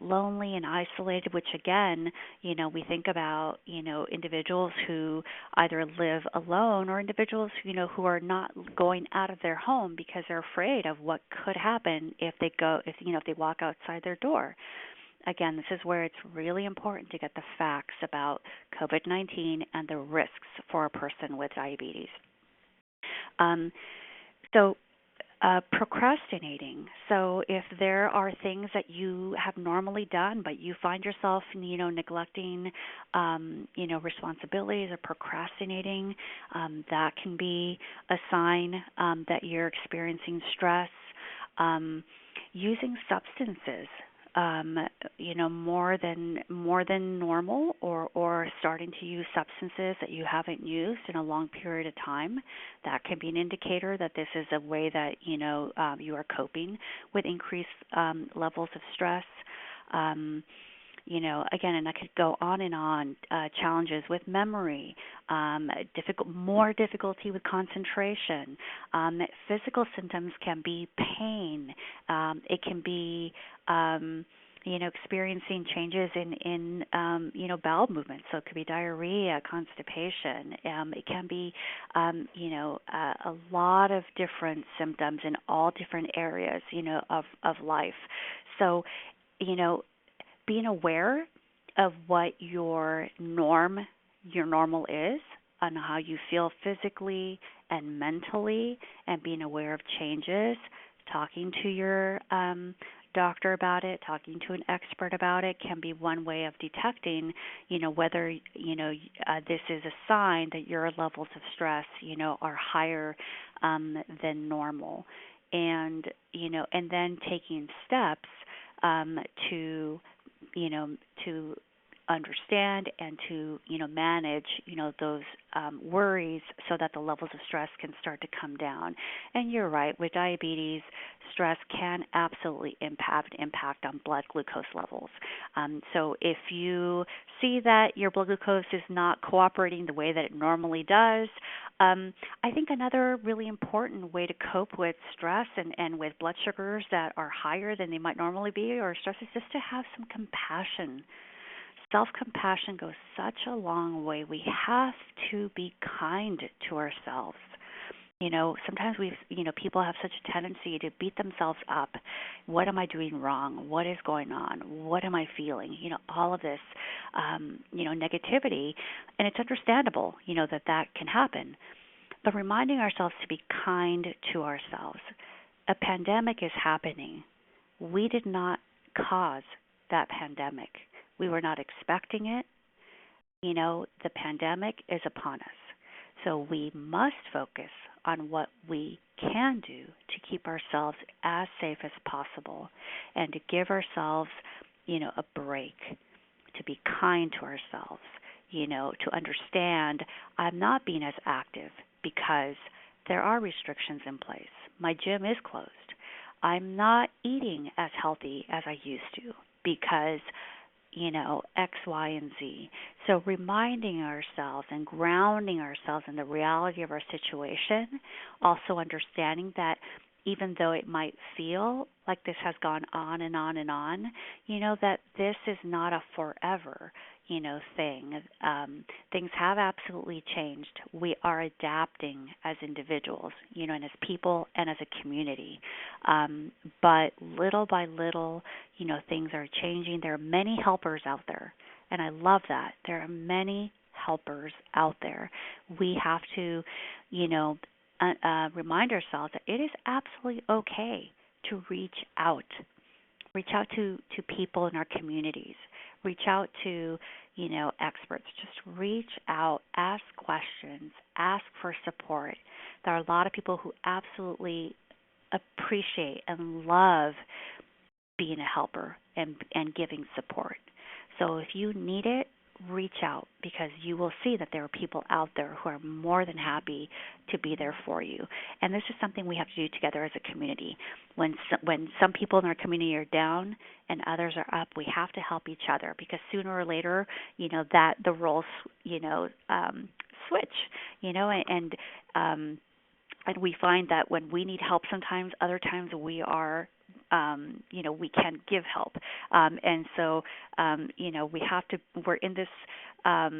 lonely and isolated, which again, we think about, individuals who either live alone or individuals, who are not going out of their home because they're afraid of what could happen if they walk outside their door. Again, this is where it's really important to get the facts about COVID-19 and the risks for a person with diabetes. Um, so procrastinating. So if there are things that you have normally done, but you find yourself, neglecting, responsibilities or procrastinating, that can be a sign that you're experiencing stress. Using substances, more than normal, or starting to use substances that you haven't used in a long period of time, that can be an indicator that this is a way that you are coping with increased levels of stress. Again, and I could go on and on. Challenges with memory, more difficulty with concentration. Physical symptoms can be pain. It can be experiencing changes in bowel movements. So it could be diarrhea, constipation. It can be, a lot of different symptoms in all different areas, of life. So, being aware of what your normal is, and how you feel physically and mentally, and being aware of changes, talking to your doctor about it, talking to an expert about it, can be one way of detecting, whether this is a sign that your levels of stress, are higher than normal, and and then taking steps to to understand and to manage those worries, so that the levels of stress can start to come down. And you're right, with diabetes, stress can absolutely impact on blood glucose levels. So if you see that your blood glucose is not cooperating the way that it normally does, I think another really important way to cope with stress and with blood sugars that are higher than they might normally be, or stress, is just to have some compassion. Self-compassion goes such a long way. We have to be kind to ourselves. Sometimes people have such a tendency to beat themselves up. What am I doing wrong? What is going on? What am I feeling? All of this, negativity, and it's understandable, that can happen. But reminding ourselves to be kind to ourselves. A pandemic is happening. We did not cause that pandemic. We were not expecting it. The pandemic is upon us. So we must focus on what we can do to keep ourselves as safe as possible, and to give ourselves, a break, to be kind to ourselves, to understand I'm not being as active because there are restrictions in place. My gym is closed. I'm not eating as healthy as I used to because X, Y, and Z. So reminding ourselves and grounding ourselves in the reality of our situation, also understanding that even though it might feel like this has gone on and on and on, that this is not a forever, thing. Things have absolutely changed. We are adapting as individuals, and as people and as a community. But little by little, things are changing. There are many helpers out there, and I love that. There are many helpers out there. We have to, remind ourselves that it is absolutely okay to reach out. Reach out to people in our communities. Reach out to, experts. Just reach out, ask questions, ask for support. There are a lot of people who absolutely appreciate and love being a helper and giving support. So if you need it, reach out, because you will see that there are people out there who are more than happy to be there for you. And this is something we have to do together as a community. When some people in our community are down and others are up, we have to help each other, because sooner or later, that the roles, switch, and we find that when we need help sometimes, other times we are we can give help. And so, we have to, we're in this, as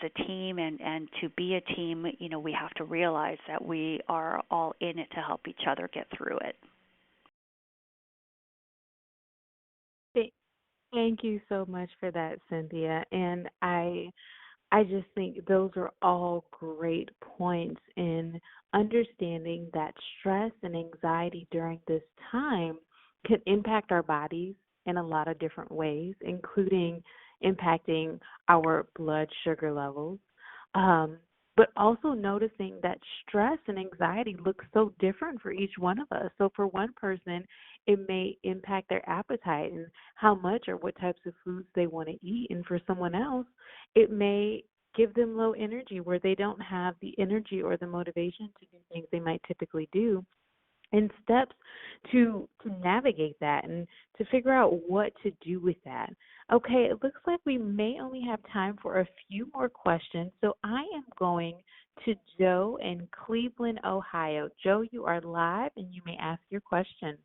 a team, and to be a team, we have to realize that we are all in it to help each other get through it. Thank you so much for that, Cynthia. And I just think those are all great points in understanding that stress and anxiety during this time can impact our bodies in a lot of different ways, including impacting our blood sugar levels, but also noticing that stress and anxiety look so different for each one of us. So for one person, it may impact their appetite and how much or what types of foods they want to eat. And for someone else, it may give them low energy, where they don't have the energy or the motivation to do things they might typically do, and steps to navigate that and to figure out what to do with that. Okay, it looks like we may only have time for a few more questions, so I am going to Joe in Cleveland, Ohio. Joe, you are live and you may ask your question.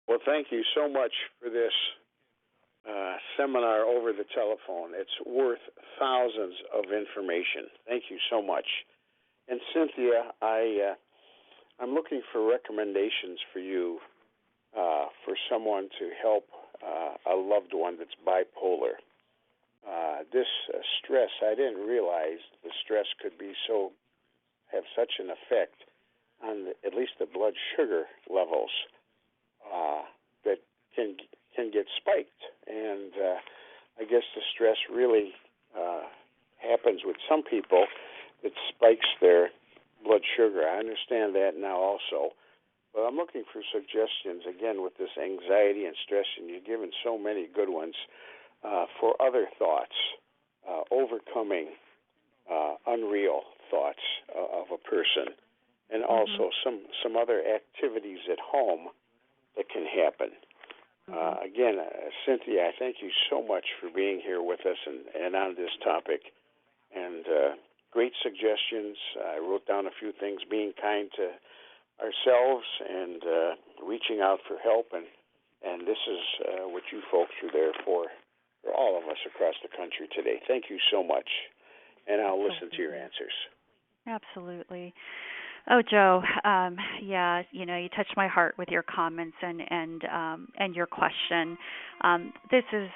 Well, thank you so much for this seminar over the telephone. It's worth thousands of information. Thank you so much. And Cynthia, I'm looking for recommendations for you for someone to help a loved one that's bipolar. This stress, I didn't realize the stress could have such an effect on at least the blood sugar levels that can get spiked. And I guess the stress really happens with some people. It spikes their blood sugar. I understand that now also. But I'm looking for suggestions, again, with this anxiety and stress, and you've given so many good ones, for other thoughts, overcoming unreal thoughts of a person, and also some other activities at home that can happen. Again, Cynthia, I thank you so much for being here with us and on this topic. And great suggestions. I wrote down a few things: being kind to ourselves and reaching out for help. And this is what you folks are there for all of us across the country today. Thank you so much. And I'll listen to your answers. Absolutely. Oh, Joe, you touched my heart with your comments and your question. This is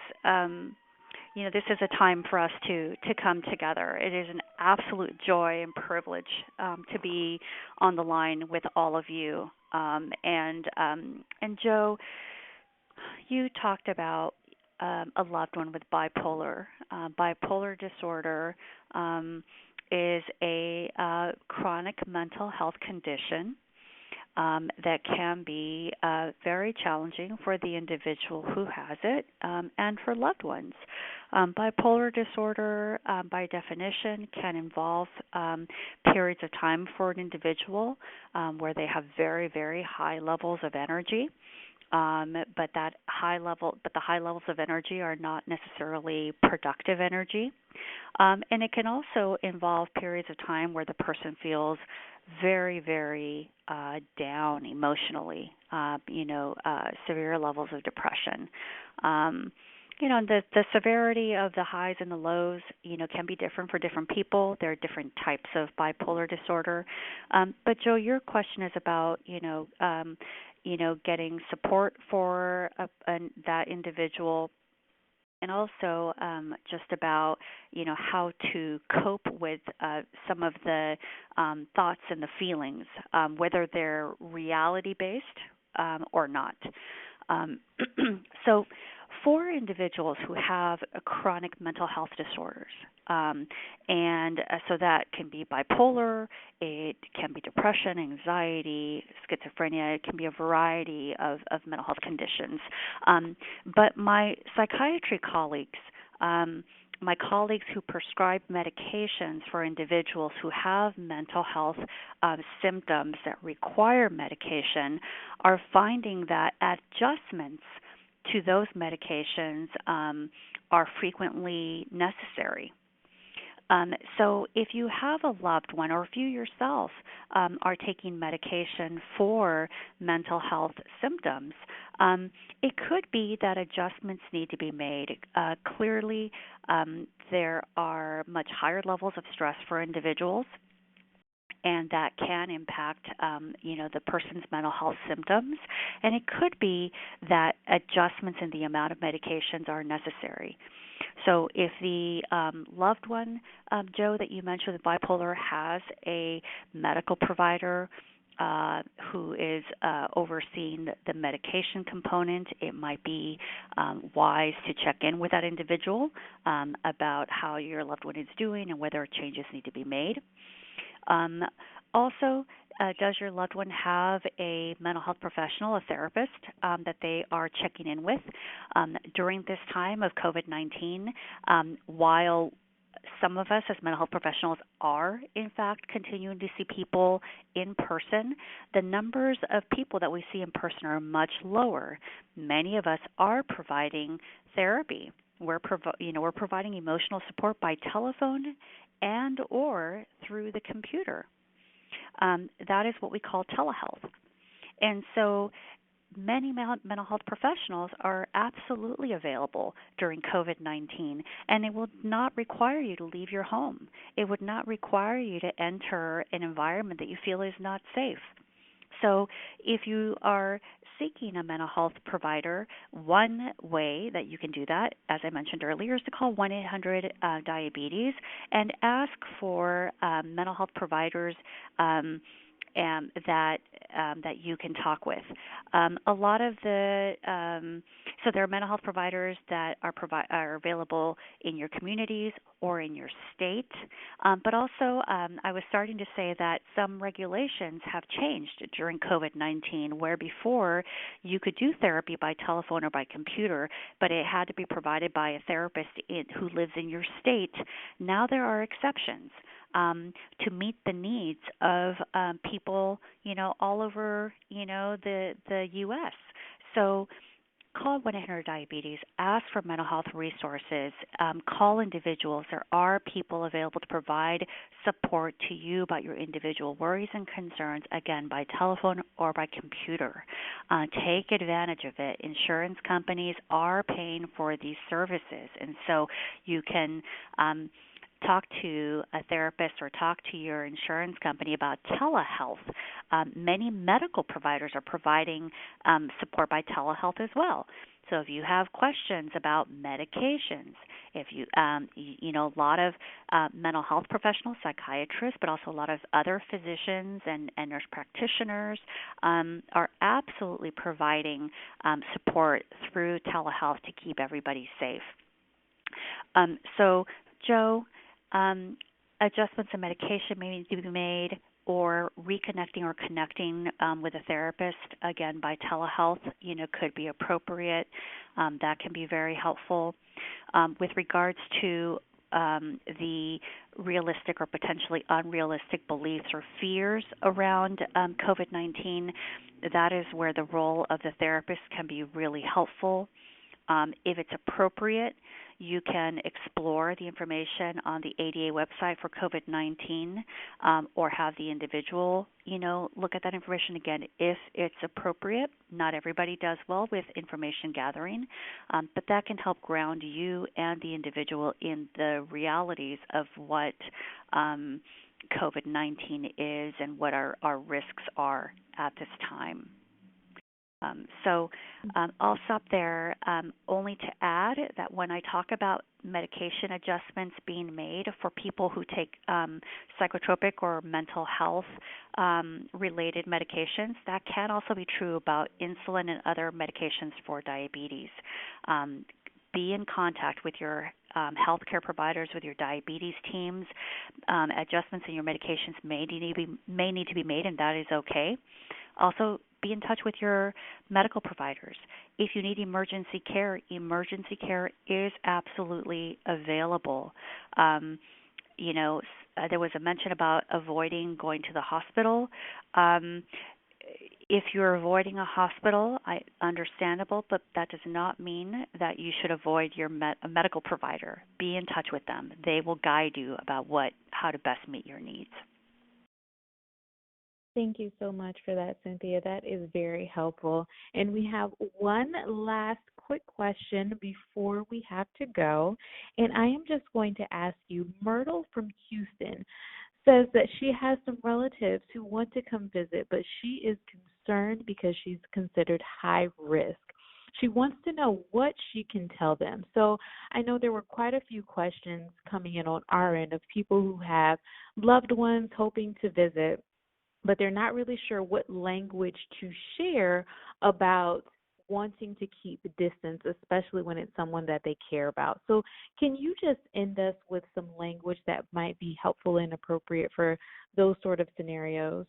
a time for us to come together. It is an absolute joy and privilege to be on the line with all of you. And Joe, you talked about a loved one with bipolar. Bipolar disorder is a chronic mental health condition that can be very challenging for the individual who has it and for loved ones. Bipolar disorder, by definition, can involve periods of time for an individual where they have very, very high levels of energy. But the high levels of energy are not necessarily productive energy. And it can also involve periods of time where the person feels very, very down emotionally, severe levels of depression. The severity of the highs and the lows, can be different for different people. There are different types of bipolar disorder. But Joe, your question is about, getting support for that individual, and also just about, how to cope with some of the thoughts and the feelings, whether they're reality-based or not. So for individuals who have chronic mental health disorders. And so that can be bipolar, it can be depression, anxiety, schizophrenia, it can be a variety of mental health conditions. But my psychiatry colleagues, my colleagues who prescribe medications for individuals who have mental health symptoms that require medication are finding that adjustments to those medications are frequently necessary. So if you have a loved one or if you yourself are taking medication for mental health symptoms, it could be that adjustments need to be made. Clearly, there are much higher levels of stress for individuals, and that can impact, the person's mental health symptoms. And it could be that adjustments in the amount of medications are necessary. So if the loved one, Joe, that you mentioned with bipolar has a medical provider who is overseeing the medication component, it might be wise to check in with that individual about how your loved one is doing and whether changes need to be made. Also, does your loved one have a mental health professional, a therapist, that they are checking in with? During this time of COVID-19, while some of us as mental health professionals are, in fact, continuing to see people in person, the numbers of people that we see in person are much lower. Many of us are providing therapy. We're providing emotional support by telephone and or through the computer. That is what we call telehealth. And so many mental health professionals are absolutely available during COVID-19, and it will not require you to leave your home. It would not require you to enter an environment that you feel is not safe. So if you are seeking a mental health provider, one way that you can do that, as I mentioned earlier, is to call 1-800-DIABETES and ask for mental health providers that you can talk with. A lot of so there are mental health providers that are available in your communities or in your state, but also I was starting to say that some regulations have changed during COVID-19, where before you could do therapy by telephone or by computer, but it had to be provided by a therapist who lives in your state. Now there are exceptions to meet the needs of people, all over, the U.S. So call 1-800-DIABETES, ask for mental health resources, call individuals. There are people available to provide support to you about your individual worries and concerns, again, by telephone or by computer. Take advantage of it. Insurance companies are paying for these services, and so you can talk to a therapist or talk to your insurance company about telehealth. Many medical providers are providing support by telehealth as well. So if you have questions about medications, if you, a lot of mental health professionals, psychiatrists, but also a lot of other physicians and nurse practitioners are absolutely providing support through telehealth to keep everybody safe. So, Joe, adjustments in medication may need to be made, or reconnecting or connecting with a therapist, again, by telehealth, could be appropriate. That can be very helpful. With regards to the realistic or potentially unrealistic beliefs or fears around COVID-19, that is where the role of the therapist can be really helpful. If it's appropriate, you can explore the information on the ADA website for COVID-19 or have the individual, look at that information again if it's appropriate. Not everybody does well with information gathering, but that can help ground you and the individual in the realities of what COVID-19 is and what our risks are at this time. I'll stop there, only to add that when I talk about medication adjustments being made for people who take psychotropic or mental health related medications, that can also be true about insulin and other medications for diabetes. Be in contact with your healthcare providers, with your diabetes teams. Adjustments in your medications may need to be made, and that is okay. Also, be in touch with your medical providers. If you need emergency care is absolutely available. There was a mention about avoiding going to the hospital. If you're avoiding a hospital, understandable, but that does not mean that you should avoid your medical provider. Be in touch with them. They will guide you about how to best meet your needs. Thank you so much for that, Cynthia. That is very helpful. And we have one last quick question before we have to go. And I am just going to ask you, Myrtle from Houston says that she has some relatives who want to come visit, but she is concerned because she's considered high risk. She wants to know what she can tell them. So I know there were quite a few questions coming in on our end of people who have loved ones hoping to visit, but they're not really sure what language to share about wanting to keep distance, especially when it's someone that they care about. So can you just end us with some language that might be helpful and appropriate for those sort of scenarios?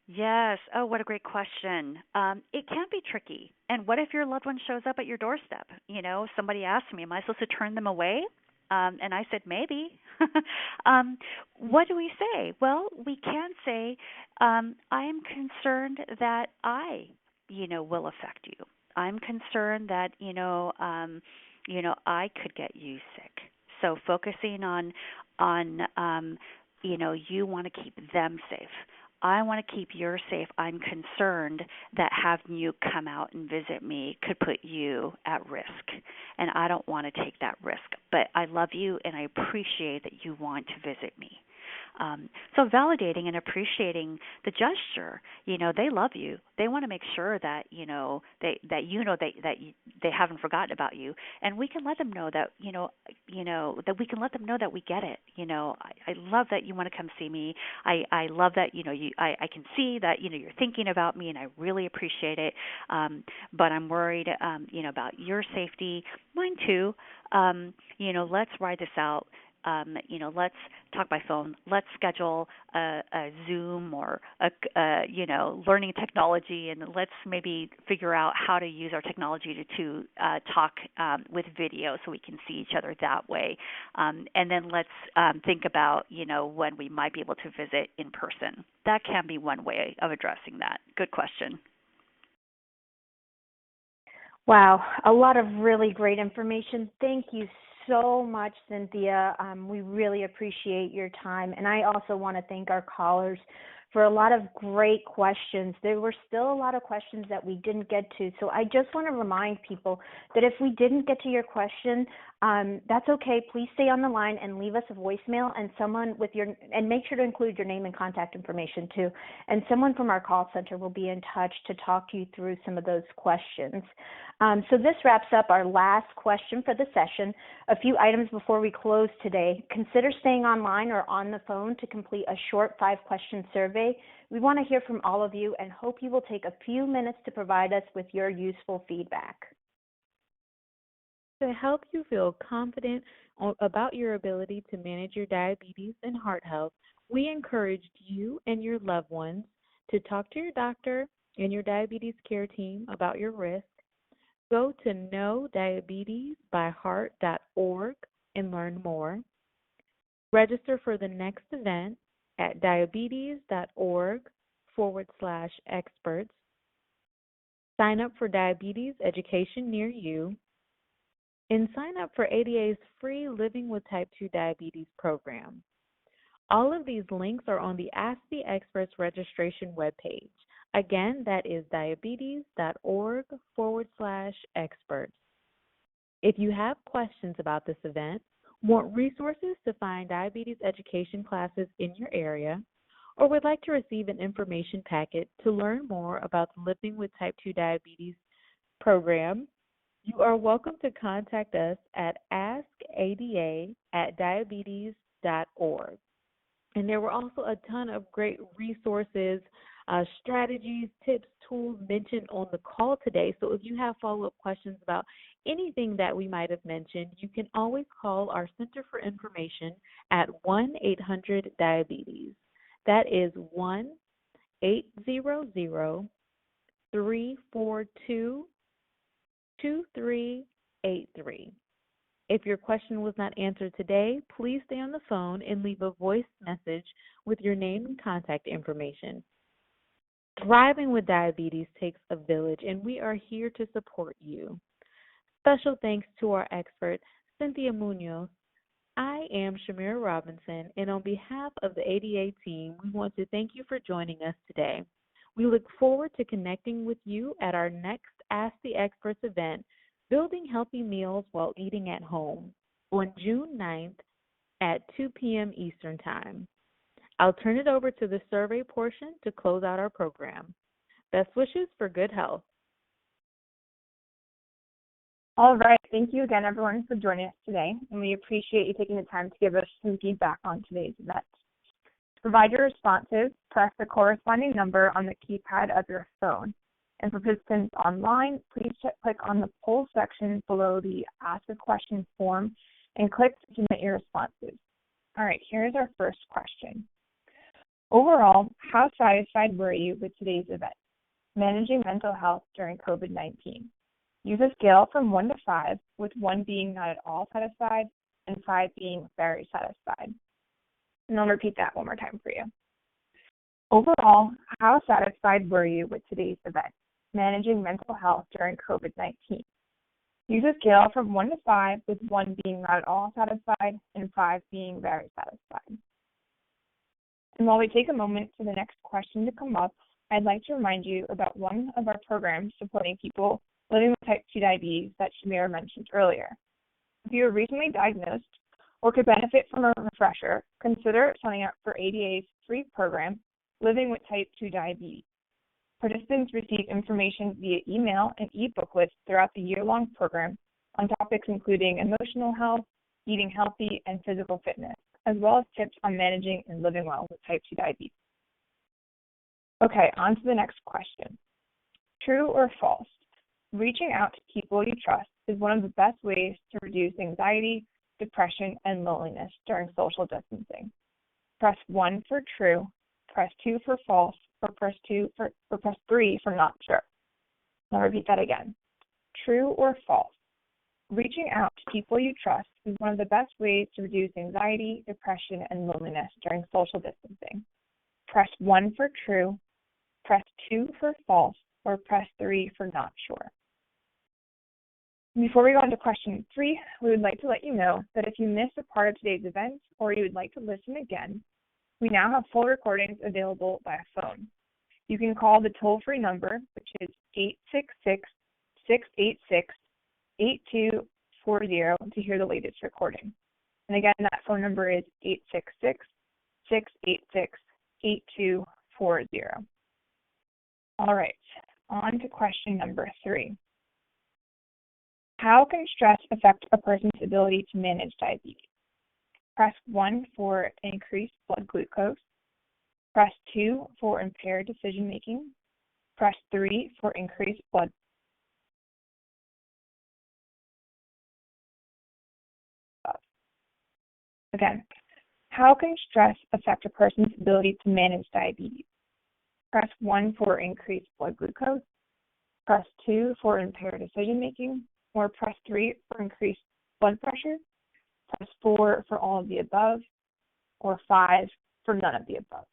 Yes. Oh, what a great question. It can be tricky. And what if your loved one shows up at your doorstep? Somebody asked me, am I supposed to turn them away? And I said, maybe. What do we say? Well, we can say, I'm concerned that will affect you. I'm concerned that, I could get you sick. So focusing on you want to keep them safe. I want to keep you safe. I'm concerned that having you come out and visit me could put you at risk, and I don't want to take that risk. But I love you, and I appreciate that you want to visit me. So validating and appreciating the gesture. They love you. They want to make sure that they haven't forgotten about you, and we can let them know that that we can let them know that we get it. I love that you want to come see me. I love that I can see that you're thinking about me, and I really appreciate it. But I'm worried about your safety, mine too. Let's ride this out. Let's talk by phone. Let's schedule a Zoom or learning technology, and let's maybe figure out how to use our technology to talk with video so we can see each other that way. And then let's think about when we might be able to visit in person. That can be one way of addressing that. Good question. Wow, a lot of really great information. Thank you so much, Cynthia. We really appreciate your time. And I also want to thank our callers for a lot of great questions. There were still a lot of questions that we didn't get to. So I just want to remind people that if we didn't get to your question, that's okay. Please stay on the line and leave us a voicemail, and and make sure to include your name and contact information too. And someone from our call center will be in touch to talk you through some of those questions. So this wraps up our last question for the session. A few items before we close today. Consider staying online or on the phone to complete a short 5-question survey. We want to hear from all of you and hope you will take a few minutes to provide us with your useful feedback. To help you feel confident about your ability to manage your diabetes and heart health, we encouraged you and your loved ones to talk to your doctor and your diabetes care team about your risk. Go to knowdiabetesbyheart.org and learn more. Register for the next event at diabetes.org/experts. Sign up for diabetes education near you. And sign up for ADA's free Living with Type 2 Diabetes program. All of these links are on the Ask the Experts registration webpage. Again, that is diabetes.org/experts. If you have questions about this event, want resources to find diabetes education classes in your area, or would like to receive an information packet to learn more about the Living with Type 2 Diabetes program, you are welcome to contact us at askada@diabetes.org. And there were also a ton of great resources, strategies, tips, tools mentioned on the call today. So if you have follow-up questions about anything that we might have mentioned, you can always call our Center for Information at 1-800-DIABETES. That is 1-800-342-2383. If your question was not answered today, please stay on the phone and leave a voice message with your name and contact information. Thriving with diabetes takes a village, and we are here to support you. Special thanks to our expert, Cynthia Munoz. I am Shamira Robinson, and on behalf of the ADA team, we want to thank you for joining us today. We look forward to connecting with you at our next Ask the Experts event, Building Healthy Meals While Eating at Home, on June 9th at 2 p.m. Eastern Time. I'll turn it over to the survey portion to close out our program. Best wishes for good health. All right. Thank you again, everyone, for joining us today, and we appreciate you taking the time to give us some feedback on today's event. To provide your responses, press the corresponding number on the keypad of your phone. And for participants online, please click on the poll section below the Ask a Question form and click to submit your responses. All right, here's our first question. Overall, how satisfied were you with today's event, Managing Mental Health During COVID-19? Use a scale from 1 to 5, with 1 being not at all satisfied and 5 being very satisfied. And I'll repeat that one more time for you. Overall, how satisfied were you with today's event, Managing Mental Health During COVID-19? Use a scale from 1 to 5, with 1 being not at all satisfied and 5 being very satisfied. And while we take a moment for the next question to come up, I'd like to remind you about one of our programs supporting people living with type 2 diabetes that Shamira mentioned earlier. If you are recently diagnosed or could benefit from a refresher, consider signing up for ADA's free program, Living with Type 2 Diabetes. Participants receive information via email and e-booklets throughout the year-long program on topics including emotional health, eating healthy, and physical fitness, as well as tips on managing and living well with type 2 diabetes. Okay, on to the next question. True or false? Reaching out to people you trust is one of the best ways to reduce anxiety, depression, and loneliness during social distancing. Press 1 for true, press 2 for false, or press 3 for not sure. I'll repeat that again. True or false? Reaching out to people you trust is one of the best ways to reduce anxiety, depression, and loneliness during social distancing. Press 1 for true, press 2 for false, or press 3 for not sure. Before we go on to question 3, we would like to let you know that if you missed a part of today's event or you would like to listen again, we now have full recordings available by phone. You can call the toll-free number, which is 866-686-8240 to hear the latest recording. And again, that phone number is 866-686-8240. All right, on to question number 3. How can stress affect a person's ability to manage diabetes? Press 1 for increased blood glucose. Press 2 for impaired decision-making. Press 3 for increased blood. Again, how can stress affect a person's ability to manage diabetes? Press 1 for increased blood glucose. Press 2 for impaired decision-making, or press 3 for increased blood pressure. Press 4 for all of the above, or 5 for none of the above.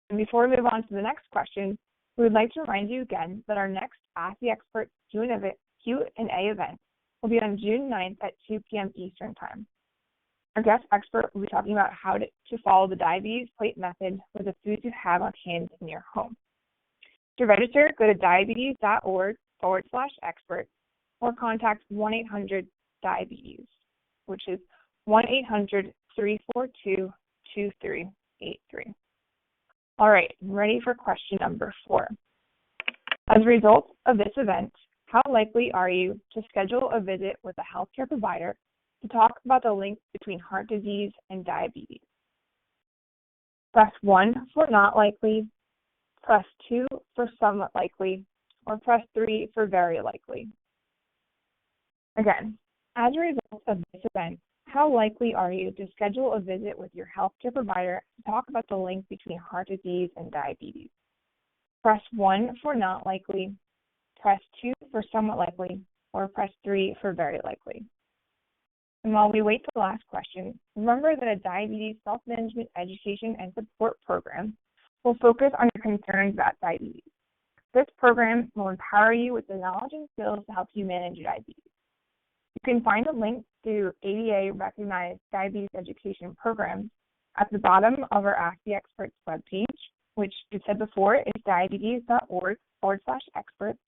And before we move on to the next question, we would like to remind you again that our next Ask the Expert Q&A event will be on June 9th at 2 p.m. Eastern Time. Our guest expert will be talking about how to follow the diabetes plate method with the foods you have on hand in your home. To register, go to diabetes.org/expert or contact 1-800-DIABETES, which is 1-800-342-2383. All right, ready for question number 4. As a result of this event, how likely are you to schedule a visit with a healthcare provider to talk about the link between heart disease and diabetes? Press 1 for not likely, press 2 for somewhat likely, or press 3 for very likely. Again, as a result of this event, how likely are you to schedule a visit with your healthcare provider to talk about the link between heart disease and diabetes? Press 1 for not likely, press 2 for somewhat likely, or press 3 for very likely. And while we wait for the last question, remember that a diabetes self-management education and support program will focus on your concerns about diabetes. This program will empower you with the knowledge and skills to help you manage your diabetes. You can find a link to ADA-recognized diabetes education programs at the bottom of our Ask the Experts webpage, which we said before is diabetes.org/experts,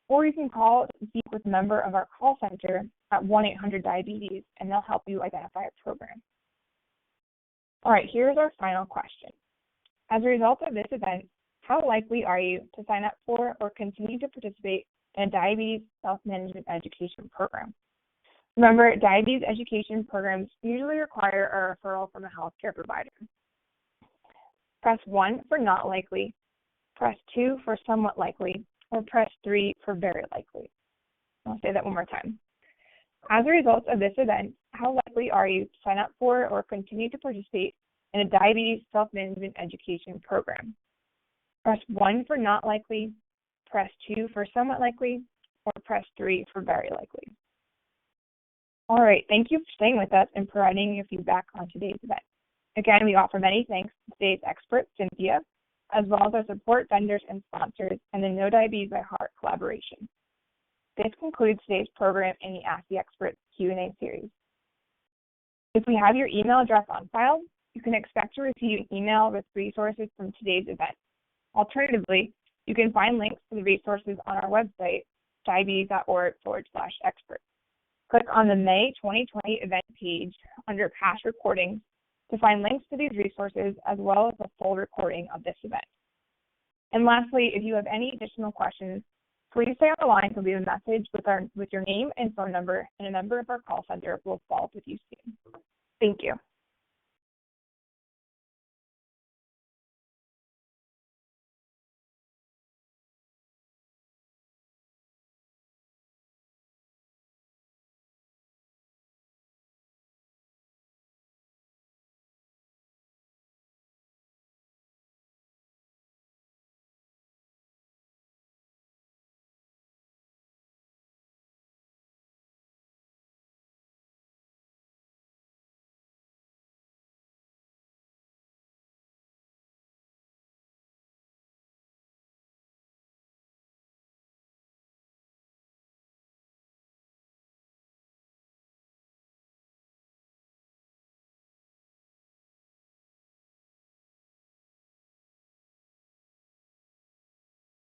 or you can call to speak with a member of our call center at 1-800-DIABETES, and they'll help you identify a program. All right, here's our final question. As a result of this event, how likely are you to sign up for or continue to participate in a diabetes self-management education program? Remember, diabetes education programs usually require a referral from a healthcare provider. Press 1 for not likely, press 2 for somewhat likely, or press 3 for very likely. I'll say that one more time. As a result of this event, how likely are you to sign up for or continue to participate in a diabetes self-management education program? Press 1 for not likely, press 2 for somewhat likely, or press 3 for very likely. All right, thank you for staying with us and providing your feedback on today's event. Again, we offer many thanks to today's expert, Cynthia, as well as our support vendors and sponsors and the No Diabetes by Heart collaboration. This concludes today's program in the Ask the Experts Q&A series. If we have your email address on file, you can expect to receive an email with resources from today's event. Alternatively, you can find links to the resources on our website, diabetes.org/experts. Click on the May 2020 event page under past recordings to find links to these resources as well as a full recording of this event. And lastly, if you have any additional questions, please stay on the line to leave a message with your name and phone number, and a member of our call center will follow up with you soon. Thank you.